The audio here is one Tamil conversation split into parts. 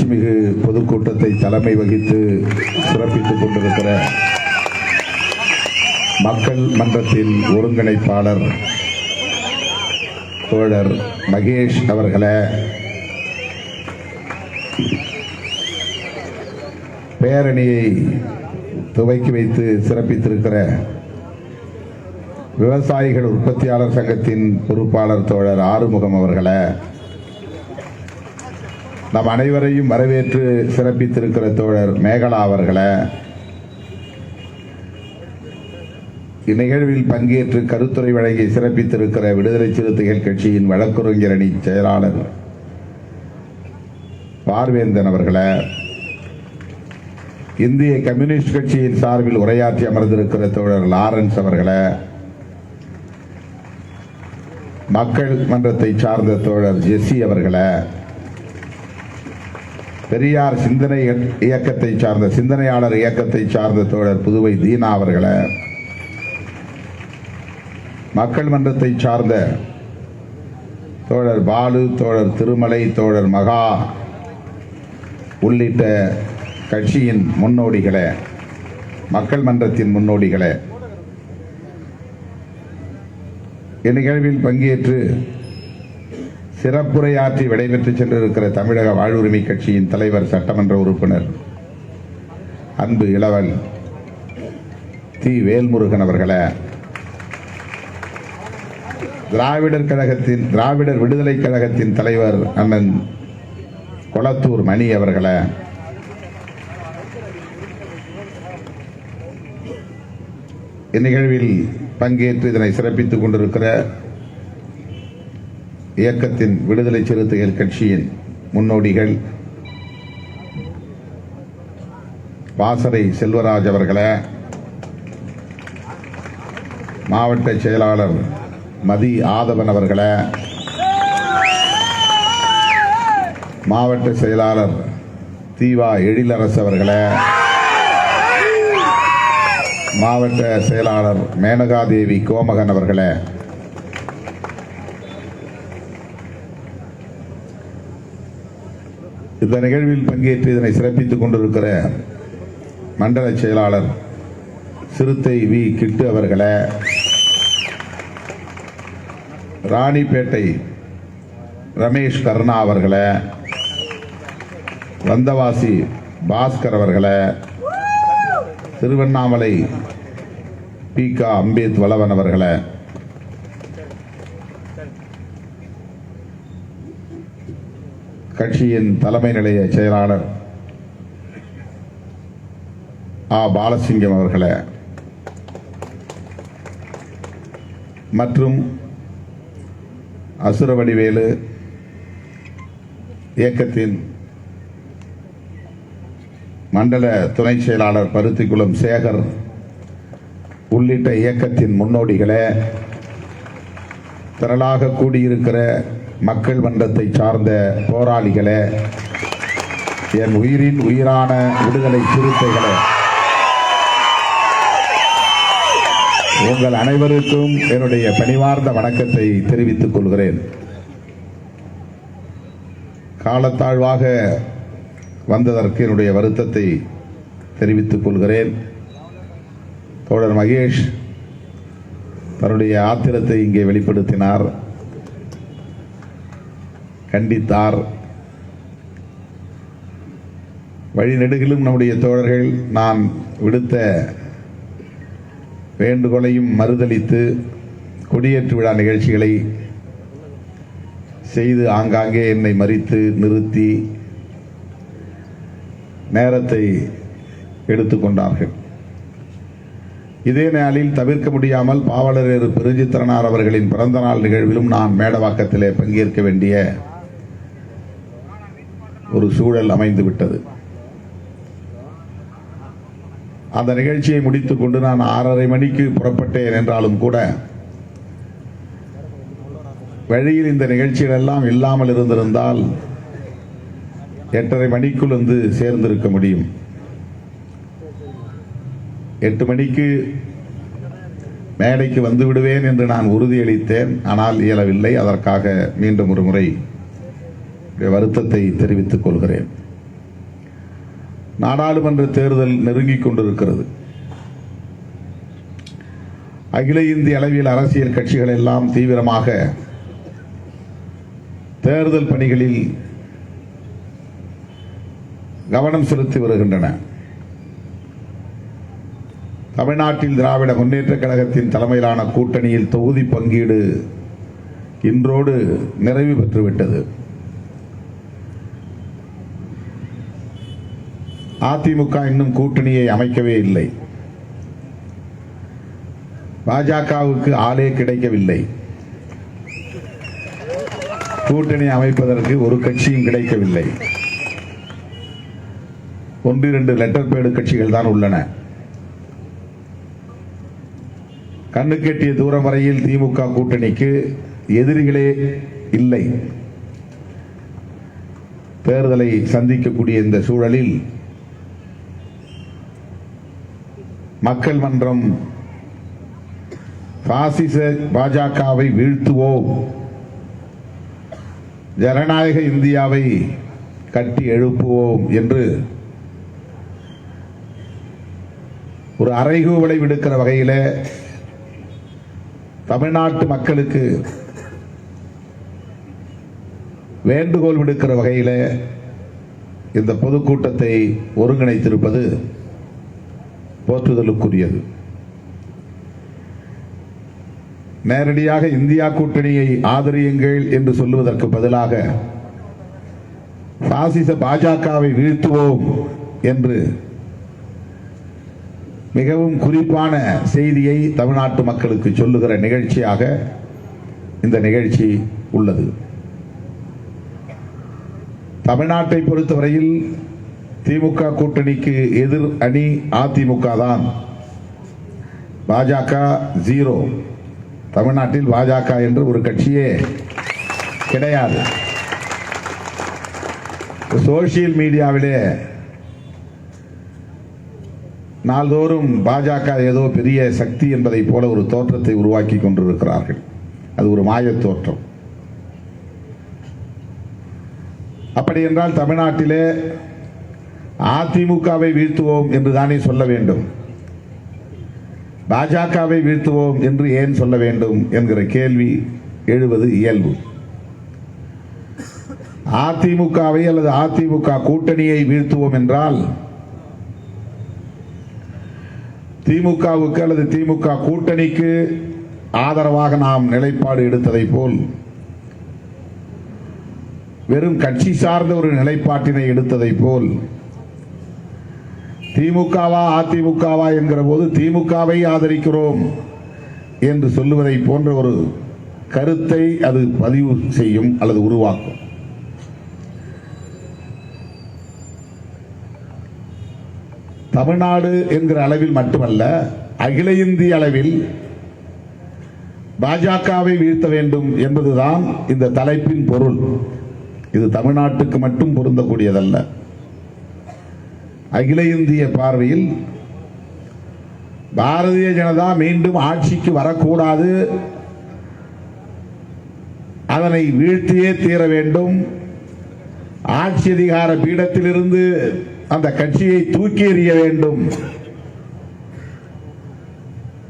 மிகு பொதுக்கூட்டத்தை தலைமை வகித்து சிறப்பித்துக் கொண்டிருக்கிற மக்கள் மன்றத்தின் ஒருங்கிணைப்பாளர் தோழர் மகேஷ் அவர்களே, பேரணியை துவக்கி வைத்து சிறப்பித்திருக்கிற விவசாயிகள் உற்பத்தியாளர் சங்கத்தின் பொறுப்பாளர் தோழர் ஆறுமுகம் அவர்களே, நம் அனைவரையும் வரவேற்று சிறப்பித்திருக்கிற தோழர் மேகலா அவர்களே, இந்நிகழ்வில் பங்கேற்று கருத்துரை வழங்கி சிறப்பித்திருக்கிற விடுதலை சிறுத்தைகள் கட்சியின் வழக்குரைஞர் அணி செயலாளர் பார்வேந்தன் அவர்களே, இந்திய கம்யூனிஸ்ட் கட்சியின் சார்பில் உரையாற்றி அமர்ந்திருக்கிற தோழர் லாரன்ஸ் அவர்களே, மக்கள் மன்றத்தை சார்ந்த தோழர் ஜெஸ்ஸி அவர்களே, பெரியார் சிந்தனை இயக்கத்தை சார்ந்த சிந்தனையாளர் இயக்கத்தை சார்ந்த தோழர் புதுவை தீனா அவர்களே, மக்கள் மன்றத்தை சார்ந்த தோழர் பாலு, தோழர் திருமலை, தோழர் மகா உள்ளிட்ட கட்சியின் முன்னோடிகளே, மக்கள் மன்றத்தின் முன்னோடிகளே, இந்நிகழ்வில் பங்கேற்று சிறப்புரையாற்றி விடைபெற்று சென்றிருக்கிற தமிழக வாழ்வுரிமை கட்சியின் தலைவர் சட்டமன்ற உறுப்பினர் அன்பு இளவல் தி வேல்முருகன் அவர்களே, திராவிடர் விடுதலை கழகத்தின் தலைவர் அண்ணன் கொளத்தூர் மணி அவர்களே, இந்நிகழ்வில் பங்கேற்று இதனை சிறப்பித்துக் கொண்டிருக்கிற இயக்கத்தின் விடுதலை சிறுத்தைகள் கட்சியின் முன்னோடிகள் வாசரை செல்வராஜ் அவர்களே, மாவட்ட செயலாளர் மதி ஆதவன் அவர்களே, மாவட்ட செயலாளர் தீவா எழிலரசு அவர்களே, மாவட்ட செயலாளர் மேனகாதேவி கோமகன் அவர்களே, இந்த நிகழ்வில் பங்கேற்று இதனை சிறப்பித்துக் கொண்டிருக்கிற மண்டல செயலாளர் சிறுத்தை வி கிட்டு அவர்களே, ராணிப்பேட்டை ரமேஷ் கர்ணா அவர்களே, வந்தவாசி பாஸ்கர் அவர்களே, திருவண்ணாமலை பி கா அம்பேத் வளவன் அவர்களே, கட்சியின் தலைமை நிலைய செயலாளர் ஆ பாலசிங்கம் அவர்களே, மற்றும் அசுரவடிவேலு இயக்கத்தின் மண்டல துணை செயலாளர் பருத்திக்குளம் சேகர் உள்ளிட்ட இயக்கத்தின் முன்னோடிகளே, திரளாக கூடியிருக்கிற மக்கள் மன்றத்தை சார்ந்த போராளிகளே, என் உயிரின் உயிரான விடுதலை சிறுத்தைகளே, உங்கள் அனைவருக்கும் என்னுடைய பணிவார்ந்த வணக்கத்தை தெரிவித்துக் கொள்கிறேன். காலத்தாழ்வாக வந்ததற்கு என்னுடைய வருத்தத்தை தெரிவித்துக் கொள்கிறேன். தோழர் மகேஷ் தன்னுடைய ஆத்திரத்தை இங்கே வெளிப்படுத்தினார், கண்டித்தார். வழிநெடுகிலும் நம்முடைய தோழர்கள் நான் விடுத்த வேண்டுகோளையும் மறுதளித்து கொடியேற்று விழா நிகழ்ச்சிகளை செய்து ஆங்காங்கே என்னை மறித்து நிறுத்தி நேரத்தை எடுத்துக்கொண்டார்கள். இதே நாளில் தவிர்க்க முடியாமல் பாவலரேறு பெருஞ்சித்திரனார் அவர்களின் பிறந்த நாள் நிகழ்விலும் நான் மேடவாக்கத்திலே பங்கேற்க வேண்டிய ஒரு சூழல் அமைந்து விட்டது. அந்த நிகழ்ச்சியை முடித்துக் கொண்டு நான் 6:30 மணிக்கு புறப்பட்டேன் என்றாலும் கூட வழியில் இந்த நிகழ்ச்சிகள் எல்லாம் இல்லாமல் இருந்திருந்தால் 8:30 மணிக்குள் வந்து சேர்ந்திருக்க முடியும். 8 மணிக்கு மேடைக்கு வந்து விடுவேன் என்று நான் உறுதியளித்தேன். ஆனால் இயலவில்லை. அதற்காக மீண்டும் ஒரு முறை வருத்தத்தை தெரிவித்துக் கொள்கிறேன். நாடாளுமன்ற தேர்தல் நெருங்கிக் கொண்டிருக்கிறது. அகில இந்திய அளவில் அரசியல் கட்சிகள் எல்லாம் தீவிரமாக தேர்தல் பணிகளில் கவனம் செலுத்தி வருகின்றன. தமிழ்நாட்டில் திராவிட முன்னேற்ற கழகத்தின் தலைமையிலான கூட்டணியில் தொகுதி பங்கீடு இன்றோடு நிறைவு பெற்றுவிட்டது. அதிமுக இன்னும் கூட்டணியை அமைக்கவே இல்லை. பாஜகவுக்கு ஆளே கிடைக்கவில்லை. கூட்டணி அமைப்பதற்கு ஒரு கட்சியும் கிடைக்கவில்லை. 1-2 லெட்டர் பேடு கட்சிகள் தான் உள்ளன. கண்ணுக்கெட்டிய தூரம் வரையில் திமுக கூட்டணிக்கு எதிரிகளே இல்லை. தேர்தலை சந்திக்கக்கூடிய இந்த சூழலில் மக்கள் மன்றம் பாசிச பாஜகவை வீழ்த்துவோம், ஜனநாயக இந்தியாவை கட்டி எழுப்புவோம் என்று ஒரு அறைகூவலை விடுக்கிற வகையில் தமிழ்நாட்டு மக்களுக்கு வேண்டுகோள் விடுக்கிற வகையில் இந்த பொதுக்கூட்டத்தை ஒருங்கிணைத்திருப்பது போற்றுதலுக்குரியது. நேரடியாக இந்தியா கூட்டணியை ஆதரியுங்கள் என்று சொல்லுவதற்கு பதிலாக பாசிச பாஜகவை வீழ்த்துவோம் என்று மிகவும் குறிப்பான செய்தியை தமிழ்நாட்டு மக்களுக்கு சொல்லுகிற நிகழ்ச்சியாக இந்த நிகழ்ச்சி உள்ளது. தமிழ்நாட்டை பொறுத்தவரையில் திமுக கூட்டணிக்கு எதிர் அணி அதிமுக தான். பாஜக 0. தமிழ்நாட்டில் பாஜக என்று ஒரு கட்சியே கிடையாது. சோசியல் மீடியாவிலே நாள்தோறும் பாஜக ஏதோ பெரிய சக்தி என்பதை போல ஒரு தோற்றத்தை உருவாக்கி கொண்டிருக்கிறார்கள். அது ஒரு மாயத் தோற்றம். அப்படி என்றால் தமிழ்நாட்டிலே அதிமுகவை வீழ்த்துவோம் என்று தானே சொல்ல வேண்டும். பாஜகவை வீழ்த்துவோம் என்று ஏன் சொல்ல வேண்டும் என்கிற கேள்வி எழுவது இயல்பு. அதிமுகவை அல்லது அதிமுக கூட்டணியை வீழ்த்துவோம் என்றால் திமுகவுக்கு அல்லது திமுக கூட்டணிக்கு ஆதரவாக நாம் நிலைப்பாடு எடுத்ததை போல் வெறும் கட்சி சார்ந்த ஒரு நிலைப்பாட்டினை எடுத்ததை போல் திமுகவா அதிமுகவா என்கிற போது திமுகவை ஆதரிக்கிறோம் என்று சொல்லுவதை போன்ற ஒரு கருத்தை அது பதிவு செய்யும் அல்லது உருவாக்கும். தமிழ்நாடு என்கிற அளவில் மட்டுமல்ல, அகில இந்திய அளவில் பாஜகவை வீழ்த்த வேண்டும் என்பதுதான் இந்த தலைப்பின் பொருள். இது தமிழ்நாட்டுக்கு மட்டும் பொருந்தக்கூடியதல்ல. அகில இந்திய பார்வையில் பாரதிய ஜனதா மீண்டும் ஆட்சிக்கு வரக்கூடாது, அதனை வீழ்த்தியே தீர வேண்டும், ஆட்சி அதிகார பீடத்திலிருந்து அந்த கட்சியை தூக்கி எறிய வேண்டும்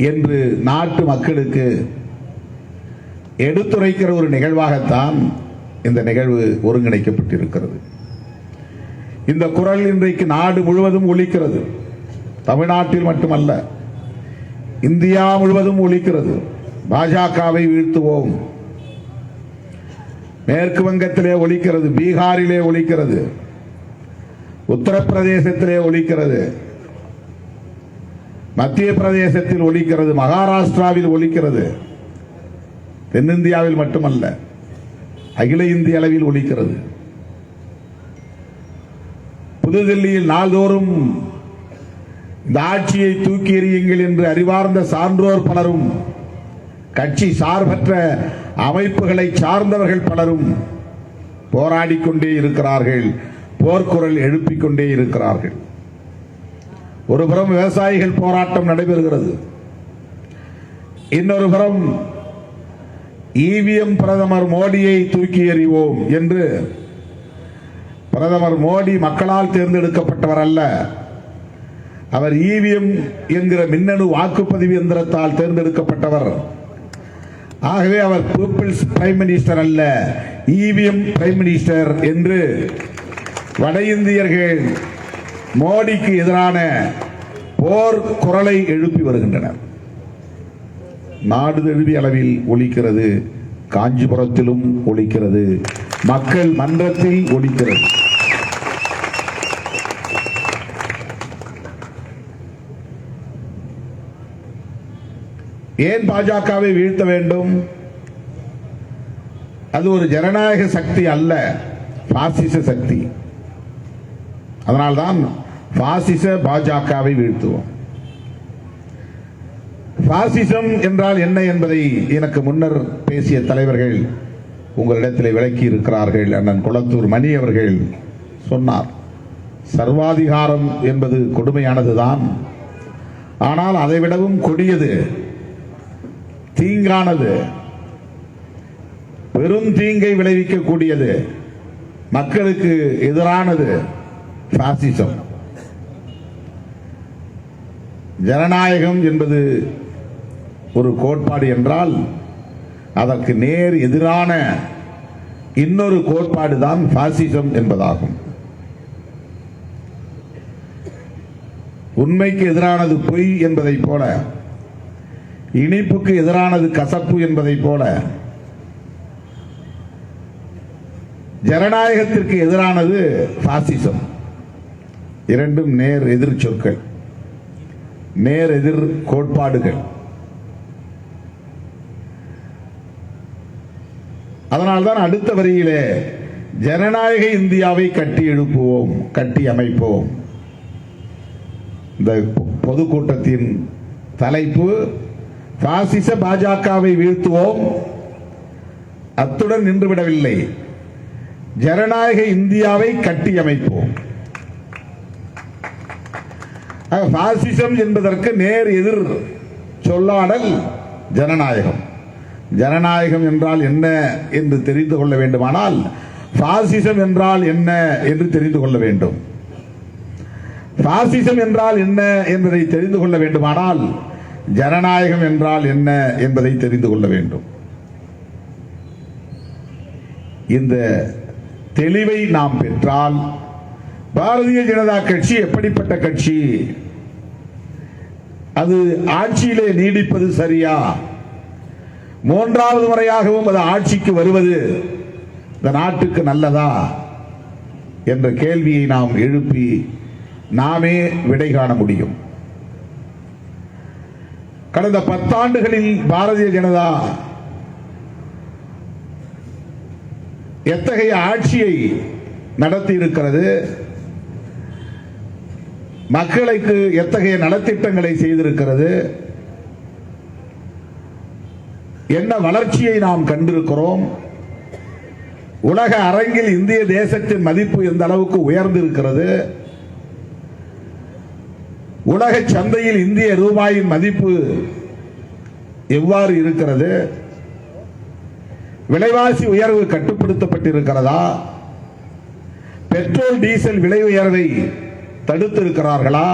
என்று நாட்டு மக்களுக்கு எடுத்துரைக்கிற ஒரு நிகழ்வாகத்தான் இந்த நிகழ்வு ஒருங்கிணைக்கப்பட்டிருக்கிறது. இந்த குரல் இன்றைக்கு நாடு முழுவதும் ஒலிக்கிறது. தமிழ்நாட்டில் மட்டுமல்ல, இந்தியா முழுவதும் ஒலிக்கிறது. பாஜகவை வீழ்த்துவோம். மேற்கு வங்கத்திலே ஒலிக்கிறது, பீகாரிலே ஒலிக்கிறது, உத்தரப்பிரதேசத்திலே ஒலிக்கிறது, மத்திய பிரதேசத்தில் ஒலிக்கிறது, மகாராஷ்டிராவில் ஒலிக்கிறது. தென்னிந்தியாவில் மட்டுமல்ல, அகில இந்திய அளவில் ஒலிக்கிறது. புதுதில்லியில் நாள்தோறும் இந்த ஆட்சியை தூக்கி எறியுங்கள் என்று அறிவார்ந்த சான்றோர் பலரும், கட்சி சார்பற்ற அமைப்புகளை சார்ந்தவர்கள் பலரும் போராடிக்கொண்டே இருக்கிறார்கள், போர்க்குரல் எழுப்பிக் கொண்டே இருக்கிறார்கள். ஒருபுறம் விவசாயிகள் போராட்டம் நடைபெறுகிறது, இன்னொரு புறம் இவிஎம் பிரதமர் மோடியை தூக்கி எறிவோம் என்று பிரதமர் மோடி மக்களால் தேர்ந்தெடுக்கப்பட்டவர் அல்ல. அவர் இவிஎம் என்கிற மின்னணு வாக்குப்பதிவு எந்திரத்தால் தேர்ந்தெடுக்கப்பட்டவர். ஆகவே அவர் பீப்பிள்ஸ் பிரைம் மினிஸ்டர் அல்ல, இவிஎம் பிரைம் மினிஸ்டர் என்று வட இந்தியர்கள் மோடிக்கு எதிரான போர் குரலை எழுப்பி வருகின்றனர். நாடு தழுவிய அளவில் ஒலிக்கிறது, காஞ்சிபுரத்திலும் ஒலிக்கிறது, மக்கள் மன்றத்தில் ஒலிக்கிறது. ஏன் பாஜகவை வீழ்த்த வேண்டும்? அது ஒரு ஜனநாயக சக்தி அல்ல, பாசிச சக்தி. அதனால்தான் பாசிச பாஜகவை வீழ்த்துவோம். பாசிசம் என்றால் என்ன என்பதை எனக்கு முன்னர் பேசிய தலைவர்கள் உங்களிடத்தில் விளக்கி இருக்கிறார்கள். அண்ணன் குளத்தூர் மணி அவர்கள் சொன்னார், சர்வாதிகாரம் என்பது கொடுமையானதுதான், ஆனால் அதைவிடவும் கொடியது, தீங்கானது, பெரும் தீங்கை விளைவிக்கக்கூடியது, மக்களுக்கு எதிரானது பாசிசம். ஜனநாயகம் என்பது ஒரு கோட்பாடு என்றால் அதற்கு நேர் எதிரான இன்னொரு கோட்பாடு தான் பாசிசம் என்பதாகும். உண்மைக்கு எதிரானது பொய் என்பதை போல, இனிப்புக்கு எதிரானது கசப்பு என்பதை போல, ஜனநாயகத்திற்கு எதிரானது பாசிசம். இரண்டும் நேர் எதிர் சொற்கள், நேர் எதிர் கோட்பாடுகள். அதனால்தான் அடுத்த வரியிலே ஜனநாயக இந்தியாவை கட்டி எழுப்புவோம், கட்டி அமைப்போம். இந்த பொதுக்கூட்டத்தின் தலைப்பு பாசிச பாஜகவை வீழ்த்துவோம். அத்துடன் நின்றுவிடவில்லை, ஜனநாயக இந்தியாவை கட்டி அமைப்போம். பாசிசம் என்பதற்கு நேர் எதிர் சொல்லாடல் ஜனநாயகம். ஜனநாயகம் என்றால் என்ன என்று தெரிந்து கொள்ள வேண்டுமானால் பாசிசம் என்றால் என்ன என்று தெரிந்து கொள்ள வேண்டும். பாசிசம் என்றால் என்ன என்பதை தெரிந்து கொள்ள வேண்டுமானால் ஜனநாயகம் என்றால் என்ன என்பதை தெரிந்து கொள்ள வேண்டும். இந்த தெளிவை நாம் பெற்றால் பாரதிய ஜனதா கட்சி எப்படிப்பட்ட கட்சி, அது ஆட்சியிலே நீடிப்பது சரியா, மூன்றாவது முறையாகவும் அது ஆட்சிக்கு வருவது இந்த நாட்டுக்கு நல்லதா என்ற கேள்வியை நாம் எழுப்பி நாமே விடை காண முடியும். கடந்த 10 ஆண்டுகளில் பாரதிய ஜனதா எத்தகைய ஆட்சியை நடத்தி இருக்கிறது, மக்களுக்கு எத்தகைய நலத்திட்டங்களை செய்திருக்கிறது, என்ன வளர்ச்சியை நாம் கண்டிருக்கிறோம், உலக அரங்கில் இந்திய தேசத்தின் மதிப்பு எந்த அளவுக்கு உயர்ந்திருக்கிறது, உலக சந்தையில் இந்திய ரூபாயின் மதிப்பு எவ்வாறு இருக்கிறது, விலைவாசி உயர்வு கட்டுப்படுத்தப்பட்டிருக்கிறதா, பெட்ரோல் டீசல் விலை உயர்வை தடுத்திருக்கிறார்களா,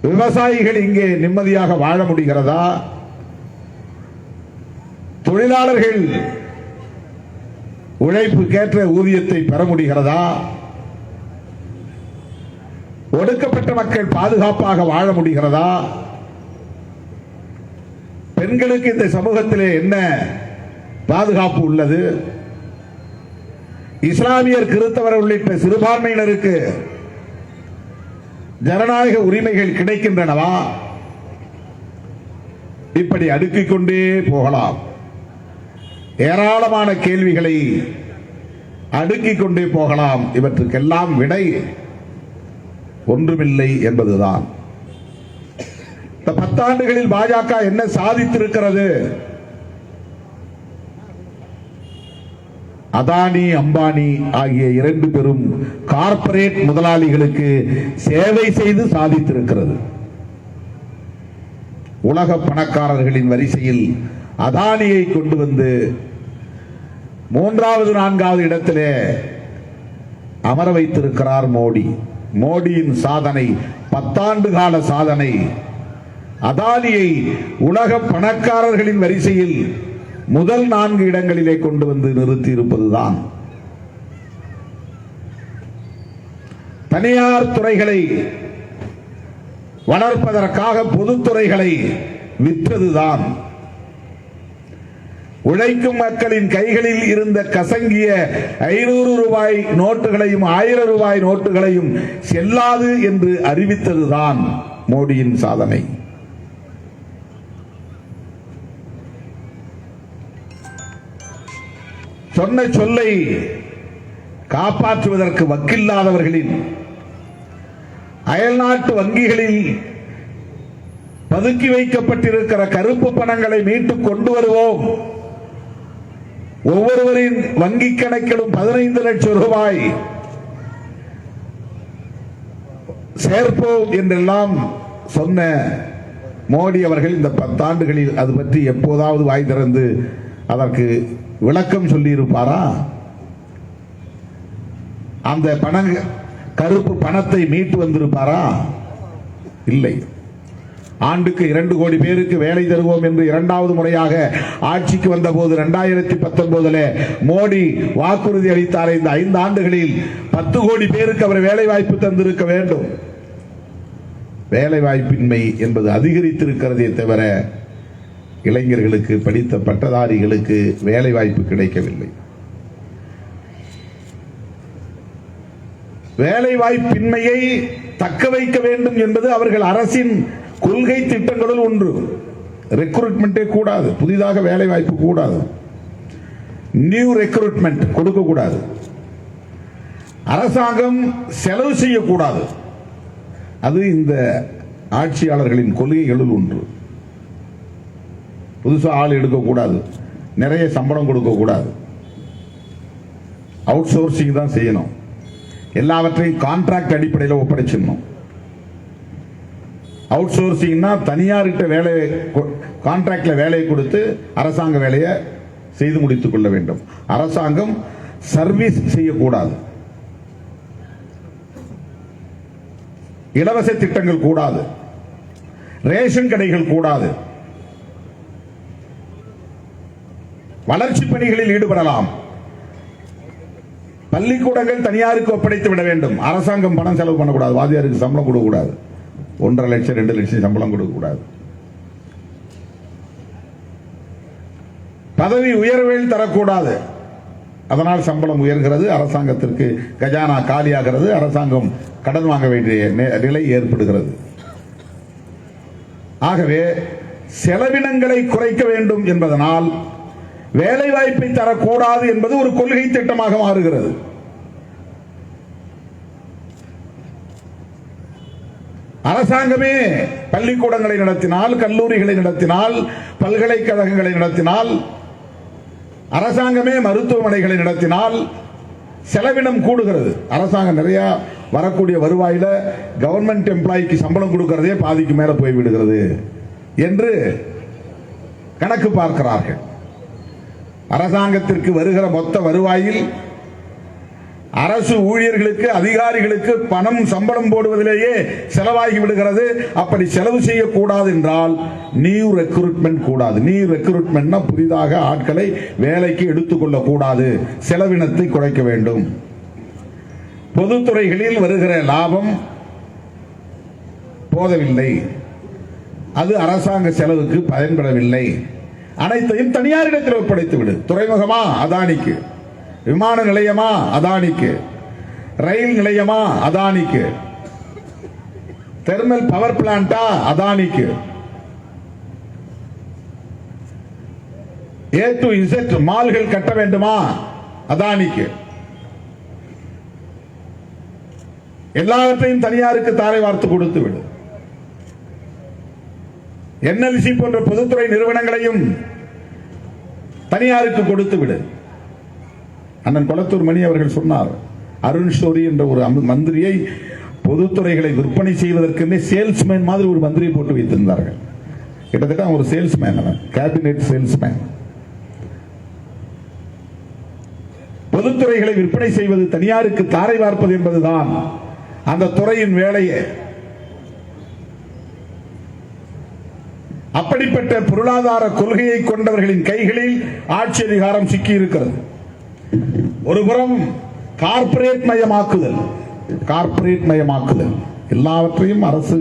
விவசாயிகள் இங்கே நிம்மதியாக வாழ முடிகிறதா, தொழிலாளர்கள் உழைப்புக்கேற்ற ஊதியத்தை பெற முடிகிறதா, ஒடுக்கப்பட்ட மக்கள் பாதுகாப்பாக வாழ முடிகிறதா, பெண்களுக்கு இந்த சமூகத்திலே என்ன பாதுகாப்பு உள்ளது, இஸ்லாமியர், கிறிஸ்தவர் உள்ளிட்ட சிறுபான்மையினருக்கு ஜனநாயக உரிமைகள் கிடைக்கின்றனவா? இப்படி அடுக்கிக் கொண்டே போகலாம். ஏராளமான கேள்விகளை அடுக்கிக் கொண்டே போகலாம். இவற்றுக்கெல்லாம் விடை ஒன்றுமில்லை என்பதுதான். இந்த 10 ஆண்டுகளில் பாஜக என்ன சாதித்திருக்கிறது? அதானி, அம்பானி ஆகிய 2 பெரும் கார்ப்பரேட் முதலாளிகளுக்கு சேவை செய்து சாதித்திருக்கிறது. உலக பணக்காரர்களின் வரிசையில் அதானியை கொண்டு வந்து மூன்றாவது நான்காவது இடத்திலே அமர வைத்திருக்கிறார் மோடி. மோடியின் சாதனை 10 ஆண்டு கால சாதனை அதானியை உலக பணக்காரர்களின் வரிசையில் முதல் 4 இடங்களிலே கொண்டு வந்து நிறுத்தி இருப்பதுதான். தனியார் துறைகளை வளர்ப்பதற்காக பொதுத்துறைகளை விற்றதுதான். உழைக்கும் மக்களின் கைகளில் இருந்த கசங்கிய 500 ரூபாய் நோட்டுகளையும் 1000 ரூபாய் நோட்டுகளையும் செல்லாது என்று அறிவித்ததுதான் மோடியின் சாதனை. சொன்ன சொல்லை காப்பாற்றுவதற்கு வக்கில்லாதவர்களின் அயல்நாட்டு வங்கிகளில் பதுக்கி வைக்கப்பட்டிருக்கிற கருப்பு பணங்களை மீட்டுக் கொண்டு வருவோம், ஒவ்வொருவரின் வங்கிக் கணக்கிலும் 15 லட்சம் ரூபாய் சேர்ப்போம் என்றெல்லாம் சொன்ன மோடி அவர்கள் இந்த 10 ஆண்டுகளில் அது பற்றி எப்போதாவது வாய் திறந்து அதற்கு விளக்கம் சொல்லி இருப்பாரா? அந்த கருப்பு பணத்தை மீட்டு வந்திருப்பாரா? இல்லை. ஆண்டுக்கு 2 கோடி பேருக்கு வேலை தருவோம் என்று 2வது முறையாக ஆட்சிக்கு வந்த போது 2019 மோடி வாக்குறுதி அளித்தார். இந்த 5 ஆண்டுகளில் 10 கோடி பேருக்கு அவர் வேலை வாய்ப்பு தந்திருக்க வேண்டும். வேலை வாய்ப்பின்மை என்பது அதிகரித்திருக்கிறதே தவிர இளைஞர்களுக்கு, படித்த பட்டதாரிகளுக்கு வேலை வாய்ப்பு கிடைக்கவில்லை. வேலை வாய்ப்பின்மையை தக்க வைக்க வேண்டும் என்பது அவர்கள் அரசின் கொள்கை திட்டங்களுள் ஒன்று. ரெக்ரூட்மெண்டே கூடாது, புதிதாக வேலை வாய்ப்பு கூடாது, நியூ ரெக்ரூட்மெண்ட் கொடுக்க கூடாது, அரசாங்கம் செலவு செய்யக்கூடாது. அது இந்த ஆட்சியாளர்களின் கொள்கைகளுள் ஒன்று. புதுசாக ஆள் எடுக்கக்கூடாது, நிறைய சம்பளம் கொடுக்கக்கூடாது, அவுட் சோர்சிங் தான் செய்யணும், எல்லாவற்றையும் கான்ட்ராக்ட் அடிப்படையில் ஒப்படைச்சிடணும். அவுட் சோர்சிங்னா தனியார்கிட்ட வேலை, கான்ட்ராக்ட்ல வேலையை கொடுத்து அரசாங்க வேலையை செய்து முடித்துக் கொள்ள வேண்டும். அரசாங்கம் சர்வீஸ் செய்யக்கூடாது. இலவச திட்டங்கள் கூடாது, ரேஷன் கடைகள் கூடாது, வளர்ச்சி பணிகளில் ஈடுபடலாம், பள்ளிக்கூடங்கள் தனியாருக்கு ஒப்படைத்து விட வேண்டும். அரசாங்கம் பணம் செலவு பண்ணக்கூடாது, வாதியாருக்கு சம்பளம் கொடுக்கக்கூடாது, 1.5 லட்சம் 2 லட்சம் சம்பளம் கொடுக்கக்கூடாது. பதவி உயர்வில் தரக்கூடாது, அதனால் சம்பளம் உயர்கிறது, அரசாங்கத்திற்கு கஜானா காலியாகிறது, அரசாங்கம் கடன் வாங்க வேண்டிய நிலை ஏற்படுகிறது. ஆகவே செலவினங்களை குறைக்க வேண்டும் என்பதனால் வேலை வாய்ப்பை தரக்கூடாது என்பது ஒரு கொள்கை திட்டமாக மாறுகிறது. அரசாங்கமே பள்ளிக்கூடங்களை நடத்தினால், கல்லூரிகளை நடத்தினால், பல்கலைக்கழகங்களை நடத்தினால், அரசாங்கமே மருத்துவமனைகளை நடத்தினால் செலவினம் கூடுகிறது. அரசாங்கம் நிறைய வரக்கூடிய வருவாயில கவர்மெண்ட் எம்ப்ளாய்க்கு சம்பளம் கொடுக்கிறதே பாதிக்கு மேல போய்விடுகிறது என்று கணக்கு பார்க்கிறார்கள். அரசாங்கத்திற்கு வருகிற மொத்த வருவாயில் அரசு ஊழியர்களுக்கு, அதிகாரிகளுக்கு பணம் சம்பளம் போடுவதிலேயே செலவாகி விடுகிறது. அப்படி செலவு செய்யக்கூடாது என்றால் நியூ ரெக்ரூட்மெண்ட் கூடாது. நியூ ரெக்ரூட்மெண்ட்னா புதிதாக ஆட்களை வேலைக்கு எடுத்துக்கொள்ள கூடாது, செலவினத்தை குறைக்க வேண்டும். பொதுத்துறைகளில் வருகிற லாபம் போதவில்லை, அது அரசாங்க செலவுக்கு பயன்படவில்லை, அனைத்தையும் தனியாரிடத்தில் ஒப்படைத்து விடு. துறைமுகமா அதானிக்கு, விமான நிலையமா அதானிக்கு, ரயில் நிலையமா அதானிக்கு, தெர்மல் பவர் பிளான்டா அதானிக்கு, A to Z மால்கள் கட்ட வேண்டுமா அதானிக்கு, எல்லாவற்றையும் தனியாருக்கு தாரை வார்த்து கொடுத்து விடு. NLC போன்ற பொதுத்துறை நிறுவனங்களையும் தனியாருக்கு கொடுத்து விடு. அண்ணன் கொளத்தூர் மணி அவர்கள் சொன்னார், அருண் ஷோரி என்ற ஒரு மந்திரியை பொதுத்துறைகளை விற்பனை செய்வதற்கு சேல்ஸ்மேன் மாதிரி ஒரு மந்திரியை போட்டு வைத்திருந்தார்கள். கிட்டத்தட்ட ஒரு சேல்ஸ்மேன், கேபினெட் சேல்ஸ்மேன். பொதுத்துறைகளை விற்பனை செய்வது, தனியாருக்கு தாரை பார்ப்பது என்பதுதான் அந்த துறையின் வேலையே. அப்படிப்பட்ட பொருளாதார கொள்கையை கொண்டவர்களின் கைகளில் ஆட்சி அதிகாரம் சிக்கி இருக்கிறது. ஒருபுறம் கார்ப்பரேட் மயமாக்குதல், எல்லாவற்றையும் அரசு